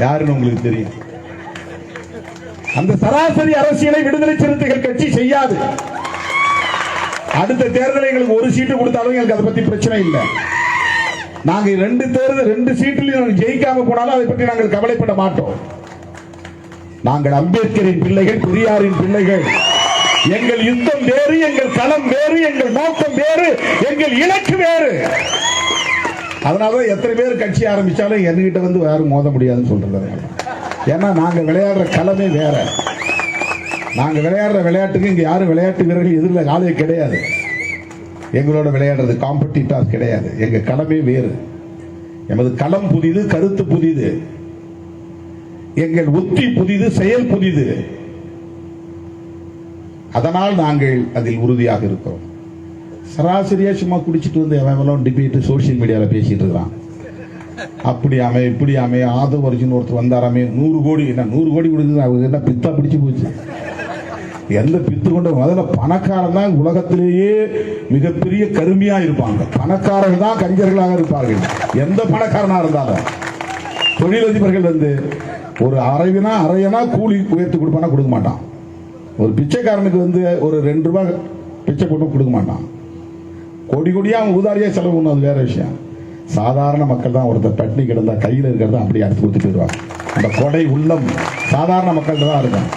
யாருன்னு உங்களுக்கு தெரியும். அந்த சராசரி அரசியலை விடுதலை சிறுத்தைகள் கட்சி செய்யாது. அடுத்த தேர்தலில் எங்களுக்கு 1 சீட்டு கொடுத்தாலும் எங்களுக்கு அதை பத்தி பிரச்சனை இல்லை. நாங்க 2 சீட்டில் ஜெயிக்காம போனாலும் அதை பற்றி நாங்கள் கவலைப்பட மாட்டோம். நாங்கள் அம்பேத்கரின் பிள்ளைகள், பெரியாரின் பிள்ளைகள். எங்கள் யுத்தம் வேறு, எங்கள் களம் வேறு, எங்கள் நோக்கம் வேறு, எங்கள் இலக்கு வேறு. அதனாலதான் எத்தனை பேர் கட்சி ஆரம்பிச்சாலும் என்கிட்ட வந்து யாரும் மோத முடியாதுன்னு சொல்றது. ஏன்னா நாங்க விளையாடுற களமே வேற. நாங்க விளையாடுற விளையாட்டுக்கு இங்க யாரும் விளையாட்டு வீரர்கள் எதிரில் ஆளே கிடையாது. எங்களோட விளையாடுறது காம்படிட்டர்ஸ் கிடையாது. எங்க களமே வேறு. எமது களம் புதிது, கருத்து புதிது, எங்கள் உத்தி புதிது, செயல் புதிது. அதனால் நாங்கள் அதில் உறுதியாக இருக்கிறோம். சராசரியா சும்மா குடிச்சிட்டு வந்து எவன் டிபேட் சோசியல் மீடியாவில் பேசிட்டு இருக்கிறான். அப்படி அமை இப்படி அமை ஆதவ அர்ஜுன் ஒருத்தர் வந்தாராமே 100 கோடி. என்ன 100 கோடி கொடுக்குது? அவங்க என்ன பித்தா பிடிச்சு போச்சு? எந்த பித்து கொண்ட? முதல்ல பணக்காரன் தான் உலகத்திலேயே மிகப்பெரிய கருமையா இருப்பாங்க. பணக்காரர்கள் தான் கஞ்சர்களாக இருப்பார்கள். எந்த பணக்காரனா இருந்தாலும். தொழிலதிபர்கள் வந்து ஒரு அரையனா கூலி உயர்த்தி கொடுப்பானா கொடுக்க மாட்டான். ஒரு பிச்சைக்காரனுக்கு வந்து ஒரு 2 ரூபாய் பிச்சை போட்டு கொடுக்க மாட்டான். கோடியா அவன் ஊதாரியா செலவு பண்ணும், அது வேற விஷயம். சாதாரண மக்கள் தான் ஒருத்தர் பட்டினி கிடந்தா கையில் இருக்கிறத அப்படியே அடுத்து கொடுத்துட்டு வருவாங்க. அந்த கொடை உள்ளம் சாதாரண மக்கள்கிட்ட தான் இருக்கும்.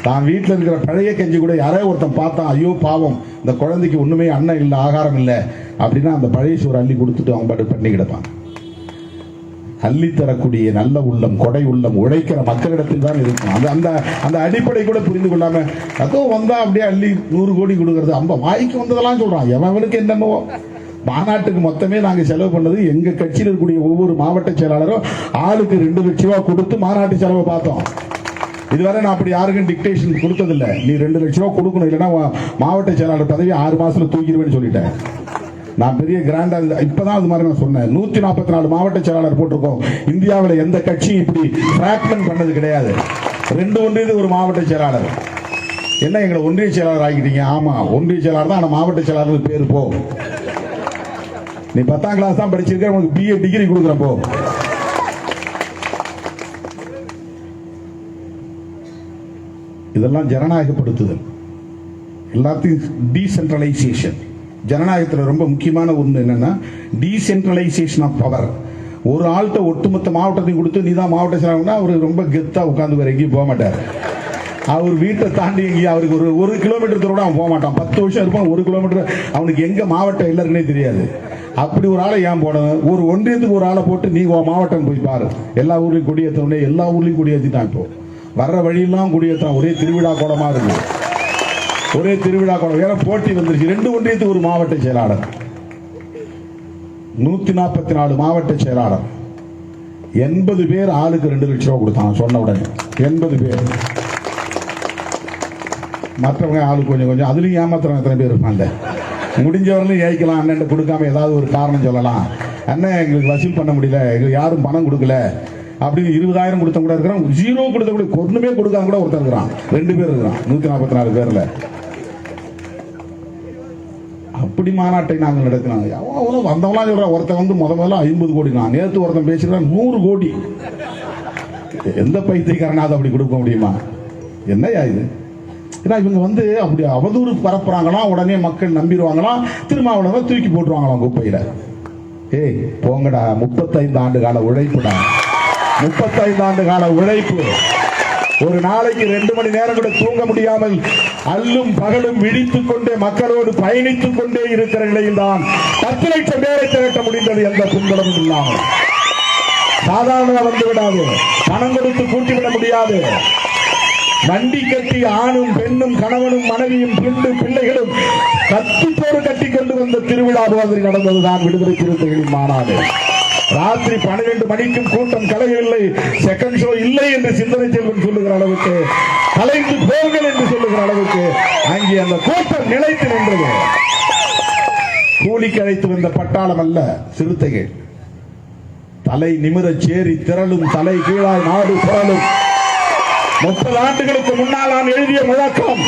தான் வீட்டில் இருக்கிற பழைய கஞ்சி கூட யாரோ ஒருத்தன் பார்த்தான், ஐயோ பாவம் இந்த குழந்தைக்கு ஒண்ணுமே அன்னம் இல்லை, ஆகாரம் இல்லை அப்படின்னா அந்த பழைய சோறு அள்ளி கொடுத்துட்டு அவங்க பாட்டு பண்ணி கிடப்பான். அள்ளி தரக்கூடிய நல்ல உள்ளம், கொடை உள்ளம் உழைக்கிற மக்களிடத்தில் தான் இருக்கும். அந்த அந்த அடிப்படை கூட புரிந்து கொள்ளாம அதுவும் வந்தா அப்படியே அள்ளி 100 கோடி கொடுக்கறது, அம்ப வாய்க்கு வந்ததெல்லாம் சொல்றான். எவனுக்கு என்னமோ. மாநாட்டுக்கு மொத்தமே நாங்க செலவு பண்ணது எங்க கட்சியில் இருக்கக்கூடிய ஒவ்வொரு மாவட்ட செயலாளரும் ஆளுக்கு 2 லட்சம் ரூபாய் கொடுத்து மாநாட்டு செலவை பார்த்தோம். இதுவரை நான் அப்படி யாருக்கும் டிக்டேஷன் கொடுத்ததில்லை. நீ 2 லட்சம் ரூபாய் கொடுக்கணும், இல்லைன்னா மாவட்ட செயலாளர் பதவி 6 மாசத்துல தூக்கிடுவேன்னு சொல்லிட்டேன். நான் பெரிய கிராண்டா இப்பதான் அது மாதிரி நான் சொன்னேன். 144 மாவட்ட செயலாளர் போட்டிருக்கோம். இந்தியாவில் எந்த கட்சியும் இப்படி பிராக்மென்ட் பண்ணது கிடையாது. 2 ஒன்றியது ஒரு மாவட்ட செயலாளர். என்ன எங்களை ஒன்றிய செயலாளர் ஆகிட்டீங்க? ஆமா, ஒன்றிய செயலாளர் தான், ஆனா மாவட்ட செயலாளர் பேரு போ. நீ 10ஆம் கிளாஸ் தான் படிச்சிருக்க, உனக்கு BA டிகிரி கொடுக்குறேன் போ. இதெல்லாம் ஜனநாயகப்படுத்துதல், எல்லாத்தையும் டீசென்ட்ரலைசேஷன். ஜனநாயகத்தில் ரொம்ப முக்கியமான ஒன்று என்னன்னா டீசென்ட்ரலைசேஷன் ஆஃப் பவர். ஒரு ஆள்கிட்ட ஒட்டுமொத்த மாவட்டத்தையும் கொடுத்து நீ தான் மாவட்ட செயலாளர்னா அவர் ரொம்ப கெத்தா உட்காந்து வேற எங்கேயும் போக மாட்டார். அவர் வீட்டை தாண்டி எங்கேயும் அவருக்கு ஒரு கிலோமீட்டர் தூரம் அவன் போக மாட்டான். 10 வருஷம் இருப்பான், 1 கிலோமீட்டர் அவனுக்கு எங்க மாவட்டம் எல்லாருக்குன்னே தெரியாது. அப்படி ஒரு ஆளை ஏன் போடணும்? ஒரு ஒன்றியத்துக்கு ஒரு ஆளை போட்டு நீ மாவட்டம் போய் பாரு. எல்லா ஊர்லயும் கொடியேற்றவுடனே எல்லா ஊர்லயும் கொடியேற்றிட்டான். இப்போ வர்ற வழியெல்லாம் கொடியேற்றான். ஒரே திருவிழா கோலமா இருக்கு, ஒரே திருவிழா கோலம். வேற போட்டி வந்துருச்சு. 2 ஒன்றியத்துக்கு ஒரு மாவட்ட செயலாளர், 144 மாவட்ட செயலாளர், 80 பேர் ஆளுக்கு 2 லட்சம் ரூபாய் கொடுத்தான். சொன்ன உடனே 80 பேர். மற்றவங்க ஆளுக்கு கொஞ்சம் கொஞ்சம். அதுலயும் ஏமாத்துறவங்க எத்தனை பேர் இருப்பாங்க? முடிஞ்சவர்களும் ஏய்க்கலாம். அண்ணன் கொடுக்காம ஏதாவது ஒரு காரணம் சொல்லலாம். அண்ணன் எங்களுக்கு வசூல் பண்ண முடியல, எங்களுக்கு யாரும் பணம் கொடுக்கல அப்படின்னு 20,000 கொடுத்த கூட இருக்கிறான். 0 கொடுத்த கூட, ஒண்ணுமே கொடுக்காம கூட ஒருத்தர் இருக்கிறான். 2 பேர் இருக்கிறான் 144 பேர்ல. அப்படி மாநாட்டை நாங்கள் நடத்தினோம். அவ்வளவு வந்தவங்களாம் சொல்றான். ஒருத்தன் வந்து முதல்ல 50 கோடி, நான் நேற்று ஒருத்தன் பேசுறான் 100 கோடி. எந்த பைத்தியக்காரனாவது அப்படி கொடுக்க முடியுமா? என்னையா இது? ஏன்னா இவங்க வந்து அப்படி அவதூறு பரப்புறாங்களாம், உடனே மக்கள் நம்பிடுவாங்களாம், திருமாவளவன் தூக்கி போட்டுருவாங்களாம் குப்பையில. ஏய் போங்கடா, 35 ஆண்டு கால உழைப்புடா, 35 ஆண்டு கால உழைப்பு. ஒரு நாளைக்கு 2 மணி நேரம் கூட தூங்க முடியாமல் அல்லும் பகலும் விழித்துக் கொண்டே மக்களோடு பயணித்துக் கொண்டே இருக்கிற நிலையில் தான் 10 லட்சம் பேரை திரட்ட முடிந்தது. எந்த பின்புலமும் இல்லாமல். சாதாரண வந்து விடாது, பணம் கொடுத்து கூட்டிவிட முடியாது. வண்டி கட்டி ஆணும் பெண்ணும் கணவனும் மனைவியும் பிள்ளைகளும் கத்திப்போடு கட்டி கொண்டு வந்த திருவிழா மாதிரி நடந்ததுதான் விடுதலை சிறுத்தைகளின் மாநாடு. ராத்திரி 12 மணிக்கும் கூட்டம் கலையவில்லை, செகண்ட் ஷோ இல்லை என்று சிந்தனை செல்வன் சொல்லுகிற அளவுக்கு, கலைந்து போங்கள் என்று சொல்லுகிற அளவுக்கு அங்கே அந்த கூட்டம் நிலைத்து நின்றது. கூலிக்கு அழைத்து வந்த பட்டாளம் அல்ல, சிறுத்தைகள். தலை நிமிர சேரி திரளும், தலை கீழாய் நாடு புரளும். 30 ஆண்டுகளுக்கு முன்னால் நான் எழுதிய முழக்கம்,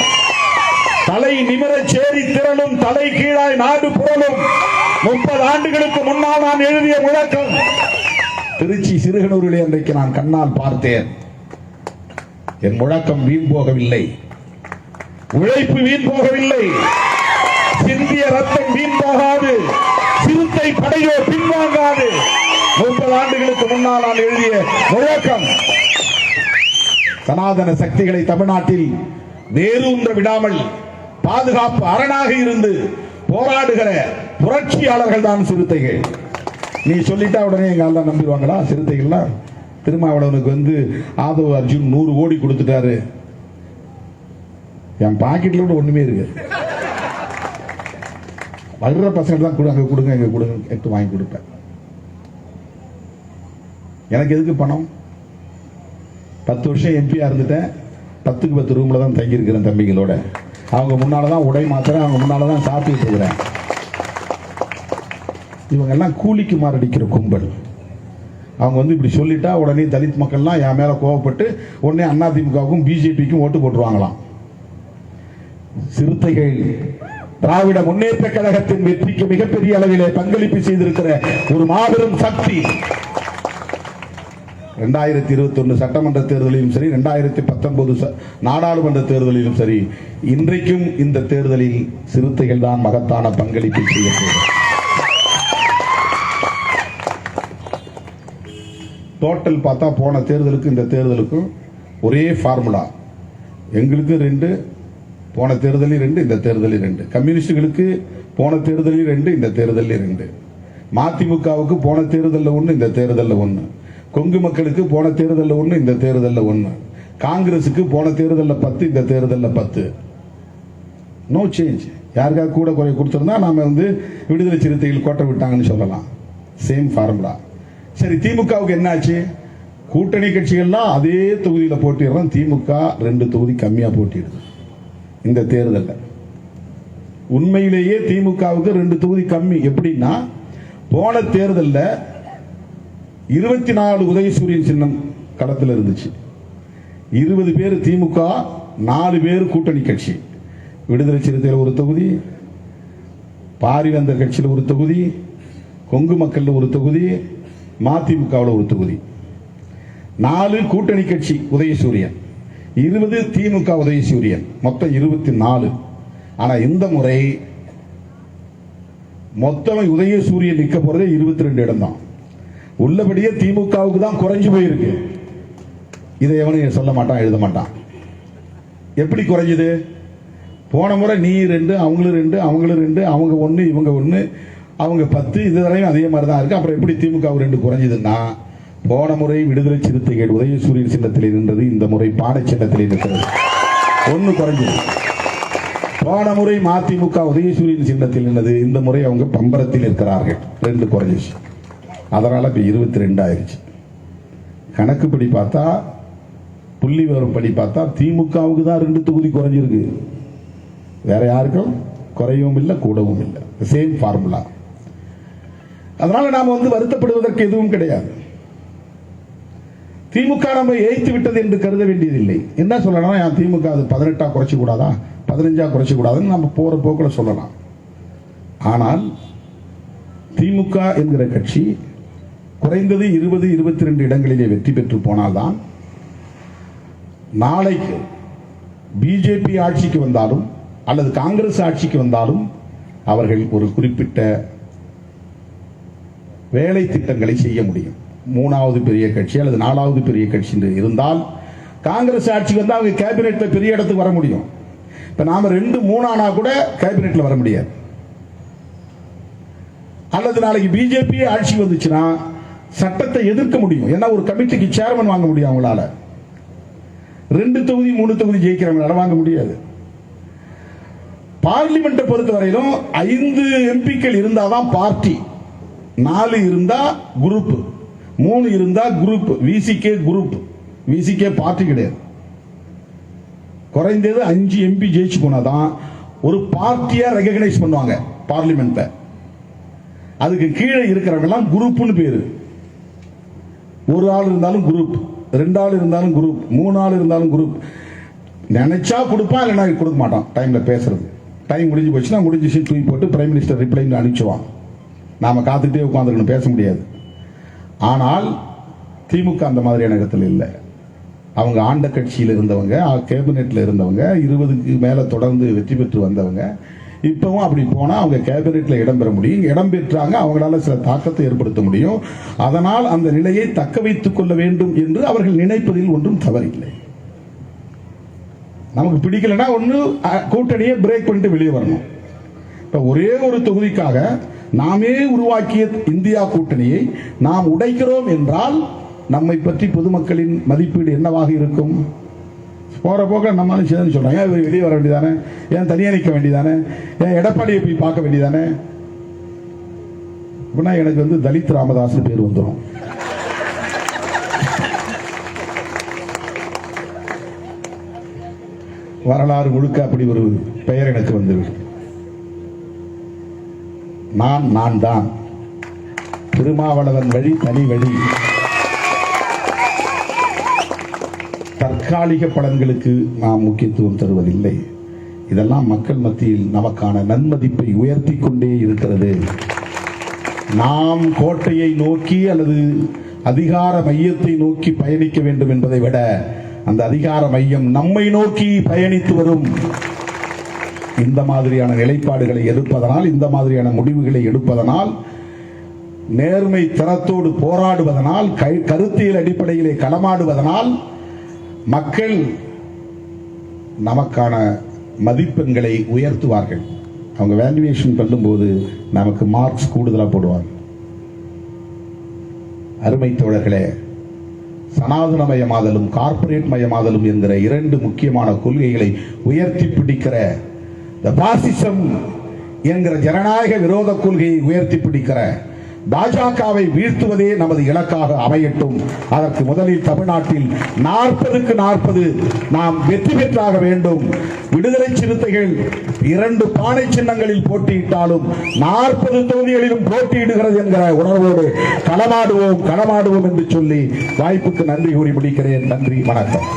தலை நிமிர சேரி திரளும், தலை கீழாய் நாடு புரளும். 30 ஆண்டுகளுக்கு முன்னால் நான் எழுதிய முழக்கம். திருச்சி சிறுகனூரிலே அன்றைக்கு நான் கண்ணால் பார்த்தேன். என் முழக்கம் வீண் போகவில்லை, உழைப்பு வீண் போகவில்லை, சிந்திய ரத்தம் வீண் போகாது, சிறுத்தை படையோ பின்வாங்காது. 30 ஆண்டுகளுக்கு முன்னால் நான் எழுதிய முழக்கம். சனாதன சக்திகளை தமிழ்நாட்டில் வேரூன்ற விடாமல் பாதுகாப்பு அரணாக இருந்து போராடுகிற புரட்சியாளர்கள் தான் சிறுத்தைகள். நீ சொல்லிட்டா உடனே எங்க ஆள் நம்பிடுவாங்களா? சிறுத்தைகள்லாம் திருமாவளவனுக்கு வந்து ஆதவ அர்ஜுன் 100 கோடி கொடுத்துட்டாரு. என் பாக்கெட்ல கூட ஒண்ணுமே இருக்கு. வளர்ற பசங்க தான் கொடுங்க கொடுங்க எங்க கொடுங்க எடுத்து வாங்கி கொடுப்பேன். எனக்கு எதுக்கு பணம்? 10 வருஷம் எம்பியா இருந்துட்டேன். 10க்கு 10 ரூம்ல தான் தங்கி இருக்கிறேன் தம்பிகளோட. அவங்க முன்னாலதான் உடை மாத்திரேன், அவங்க முன்னாலதான் சாப்பிட்டு இருக்கிறேன். இவங்க எல்லாம் கூலிக்கு மாரடிக்கிற கும்பல். அவங்க வந்து இப்படி சொல்லிட்டா உடனே தலித் மக்கள்லாம் என் மேல கோவப்பட்டு உடனே அதிமுகவுக்கும் பிஜேபிக்கும் ஓட்டு போட்டுருவாங்களாம். சிறுத்தைகள் திராவிட முன்னேற்ற கழகத்தின் வெற்றிக்கு மிகப்பெரிய அளவிலே பங்களிப்பு செய்திருக்கிற ஒரு மாபெரும் சக்தி. 2021 சட்டமன்ற தேர்தலிலும் சரி, 2019 நாடாளுமன்ற தேர்தலிலும் சரி, இன்றைக்கும் இந்த தேர்தலில் சிறுத்தைகள் தான் மகத்தான பங்களிப்பை செய்யப்படுகிறது. டோட்டல் பார்த்தா போன தேர்தலுக்கு இந்த தேர்தலுக்கும் ஒரே ஃபார்முலா. எங்களுக்கு 2, போன தேர்தலில் 2, இந்த தேர்தலில் 2. கம்யூனிஸ்டுகளுக்கு போன தேர்தலில் 2, இந்த தேர்தலில் 2. மதிமுகவுக்கு போன தேர்தலில் 1, இந்த தேர்தலில் 1. கொங்கு மக்களுக்கு போன தேர்தலில் 1, இந்த தேர்தலில் 1. காங்கிரசுக்கு போன தேர்தலில் 10, இந்த தேர்தலில் 10. No change. யாருக்காக கூட குறை கொடுத்திருந்தா நாம வந்து விடுதலை சிறுத்தைகள் கோட்டை விட்டாங்கன்னு சொல்லலாம். Same formula. சரி, திமுகவுக்கு என்னாச்சு? கூட்டணி கட்சிகள்லாம் அதே தொகுதியில் போட்டிடுறோம். திமுக 2 தொகுதி கம்மியா போட்டிடுது இந்த தேர்தலில். உண்மையிலேயே திமுகவுக்கு 2 தொகுதி கம்மி. எப்படின்னா, போன தேர்தலில் 24 உதயசூரியன் சின்னம் களத்தில் இருந்துச்சு. 20 பேர் திமுக, 4 பேர் கூட்டணி கட்சி. விடுதலை சிறுத்தையில் 1 தொகுதி, பாரிவேந்தர் கட்சியில் 1 தொகுதி, கொங்கு மக்கள் 1 தொகுதி, மதிமுகவில் 1 தொகுதி. 4 கூட்டணி கட்சி உதயசூரியன். 20 திமுக உதயசூரியன், மொத்தம் 24. ஆனா இந்த முறை மொத்தம் உதயசூரியன் நிக்க போறதே 22 இடம் தான். உள்ளபடியே திமுகவுக்கு தான் குறைஞ்சு போயிருக்கு. இதை எவனும் சொல்ல மாட்டான், எழுத மாட்டான். எப்படி குறைஞ்சது? போன முறை நீ 2, அவங்களும் 2, அவங்களும் 2, அவங்க 1, இவங்க 1, அவங்க 10, இதுவரையும் அதே மாதிரி தான் இருக்கு. அப்புறம் எப்படி திமுக 2 குறைஞ்சதுன்னா, போன முறை விடுதலை சிறுத்தைகள் உதயசூரியன் சின்னத்தில் இருந்தது, இந்த முறை பானை சின்னத்தில் இருக்கிறது. 1 குறைஞ்சது. போன முறை மதிமுக உதயசூரியன் சின்னத்தில் இருந்தது, இந்த முறை அவங்க பம்பரத்தில் இருக்கிறார்கள், 2 குறைஞ்சிச்சு. அதனால இப்ப 22 ஆயிருச்சு. கணக்குப்படி பார்த்தா, புள்ளி விவரம் படி பார்த்தா திமுகவுக்கு தான் 2 தொகுதி குறைஞ்சிருக்கு. வேற யாருக்கும் குறையவும் இல்லை, கூடவும் இல்லை. Same formula. அதனால நாம வருத்தப்படுவதற்கு எதுவும் கிடையாது. திமுக நம்ம ஏய்த்து விட்டது என்று கருத வேண்டியதில்லை. என்ன சொல்லலாம், திமுக அது 18 குறைச்சு கூடாதா, 15 குறைச்சு கூடாதுன்னு நம்ம போற போக்கில் சொல்லலாம். ஆனால் திமுக என்கிற கட்சி குறைந்தது 20, 22 இடங்களிலே வெற்றி பெற்று போனால்தான் நாளைக்கு பிஜேபி ஆட்சிக்கு வந்தாலும் அல்லது காங்கிரஸ் ஆட்சிக்கு வந்தாலும் அவர்கள் ஒரு குறிப்பிட்ட வேலை திட்டங்களை செய்ய முடியும். 3வது பெரிய கட்சி அல்லது 4வது பெரிய கட்சி இருந்தால் காங்கிரஸ் ஆட்சிக்கு வந்தால் அவங்க கேபினெட்ல பெரிய இடத்துக்கு வர முடியும். இப்ப நாம 2, 3 ஆனா கூட கேபினெட்ல வர முடியாது. அல்லது நாளைக்கு பிஜேபி ஆட்சி வந்துச்சுன்னா சட்டத்தை எதிர்க்க முடியும். ஏன்னா ஒரு கமிட்டிக்கு சேர்மன் வாங்க முடியும் அவங்களால. 2 தொகுதி 3 தொகுதி ஜெயிக்கிறவங்களால வாங்க முடியாது. பார்லிமெண்ட்டை பொறுத்தவரையிலும் 5 எம்பிக்கள் இருந்தாதான் பார்ட்டி, 4 இருந்தா குரூப், 3 இருந்தா group. VCK group, VCK party கிடையாது. குறைந்தது 5 எம்பி ஜெயிச்சு போனாதான் ஒரு பார்ட்டியா ரெகக்னைஸ் பண்ணுவாங்க பார்லிமெண்ட்ல. அதுக்கு கீழே இருக்கிறவங்க எல்லாம் குரூப்னு பேரு. 1 ஆள் இருந்தாலும் குரூப், 2 ஆள் இருந்தாலும் குரூப், 3 ஆள் இருந்தாலும் குரூப். நினைச்சா கொடுப்பான், இல்லைன்னா கொடுக்க மாட்டான். டைம்ல பேசுறது, டைம் முடிஞ்சு போச்சுன்னா முடிஞ்சு தூக்கி போட்டு பிரைம் மினிஸ்டர் ரிப்ளை அனுப்பிச்சுவான். நாம காத்துக்கிட்டே உட்காந்துக்கணும், பேச முடியாது. ஆனால் திமுக அந்த மாதிரியான இடத்துல இல்லை. அவங்க ஆண்ட கட்சியில் இருந்தவங்க, கேபினெட்ல இருந்தவங்க, 20க்கு மேல தொடர்ந்து வெற்றி பெற்று வந்தவங்க. இப்பவும் அப்படி போனா அவங்க கேபினெட்ல இடம்பெற முடியும். இடம் பெற்றாங்க, அவங்களால சில தாக்கத்தை ஏற்படுத்த முடியும். அதனால் அந்த நிலையை தக்க வைத்துக் கொள்ள வேண்டும் என்று அவர்கள் நினைப்பதில் ஒன்றும் தவறில்லை. நமக்கு பிடிக்கலன்னா ஒன்று கூட்டணியை பிரேக் பண்ணிட்டு வெளியே வரணும். இப்ப ஒரே ஒரு தொகுதிக்காக நாமே உருவாக்கிய இந்தியா கூட்டணியை நாம் உடைக்கிறோம் என்றால் நம்மை பற்றி பொதுமக்களின் மதிப்பீடு என்னவாக இருக்கும்? போற போக்க நம்மளால சேர்ந்து சொல்றாங்க, ஏன் வெளியே வர வேண்டியதானே, ஏன் தனியா நிற்க வேண்டியதானே, ஏன் எடப்பாடியை போய் பார்க்க வேண்டியதானே. அப்படின்னா எனக்கு தலித் ராமதாஸ் பேர் வந்துடும். வரலாறு முழுக்க அப்படி ஒரு பெயர் எனக்கு வந்துவிடும். நான் தான் திருமாவளவன் வழி தனி வழி. தற்காலிக பலன்களுக்கு நாம் முக்கியத்துவம் தருவதில்லை. இதெல்லாம் மக்கள் மத்தியில் நமக்கான நன்மதிப்பை உயர்த்தி கொண்டே இருக்கிறது. நாம் கோட்டையை நோக்கி அல்லது அதிகார மையத்தை நோக்கி பயணிக்க வேண்டும் என்பதை விட அந்த அதிகார மையம் நம்மை நோக்கி பயணித்து வரும். இந்த மாதிரியான நிலைப்பாடுகளை எடுப்பதனால், இந்த மாதிரியான முடிவுகளை எடுப்பதனால், நேர்மை தரத்தோடு போராடுவதனால், கருத்தியல் அடிப்படையிலே களமாடுவதனால் மக்கள் நமக்கான மதிப்பெண்களை உயர்த்துவார்கள். அவங்க வேல்யூவேஷன் பண்ணும்போது நமக்கு மார்க்ஸ் கூடுதலா போடுவாங்க. அருமை தோழர்களே, சனாதன மயமாதலும் கார்ப்பரேட் மயமாதலும் என்கிற 2 முக்கியமான கொள்கைகளை உயர்த்தி பிடிக்கிற பாசிசம் என்கிற ஜனநாயக விரோத கொள்கையை உயர்த்தி பிடிக்கிற பாஜகவை வீழ்த்துவதே நமது இலக்காக அமையட்டும். அதற்கு முதலில் தமிழ்நாட்டில் 40க்கு 40 நாம் வெற்றி பெற்றாக வேண்டும். விடுதலை சிறுத்தைகள் 2 பானை சின்னங்களில் போட்டியிட்டாலும் 40 தொகுதிகளிலும் போட்டியிடுகிறது என்கிற உணர்வோடு களமாடுவோம் என்று சொல்லி வாய்ப்புக்கு நன்றி கூறி முடிக்கிறேன். நன்றி, வணக்கம்.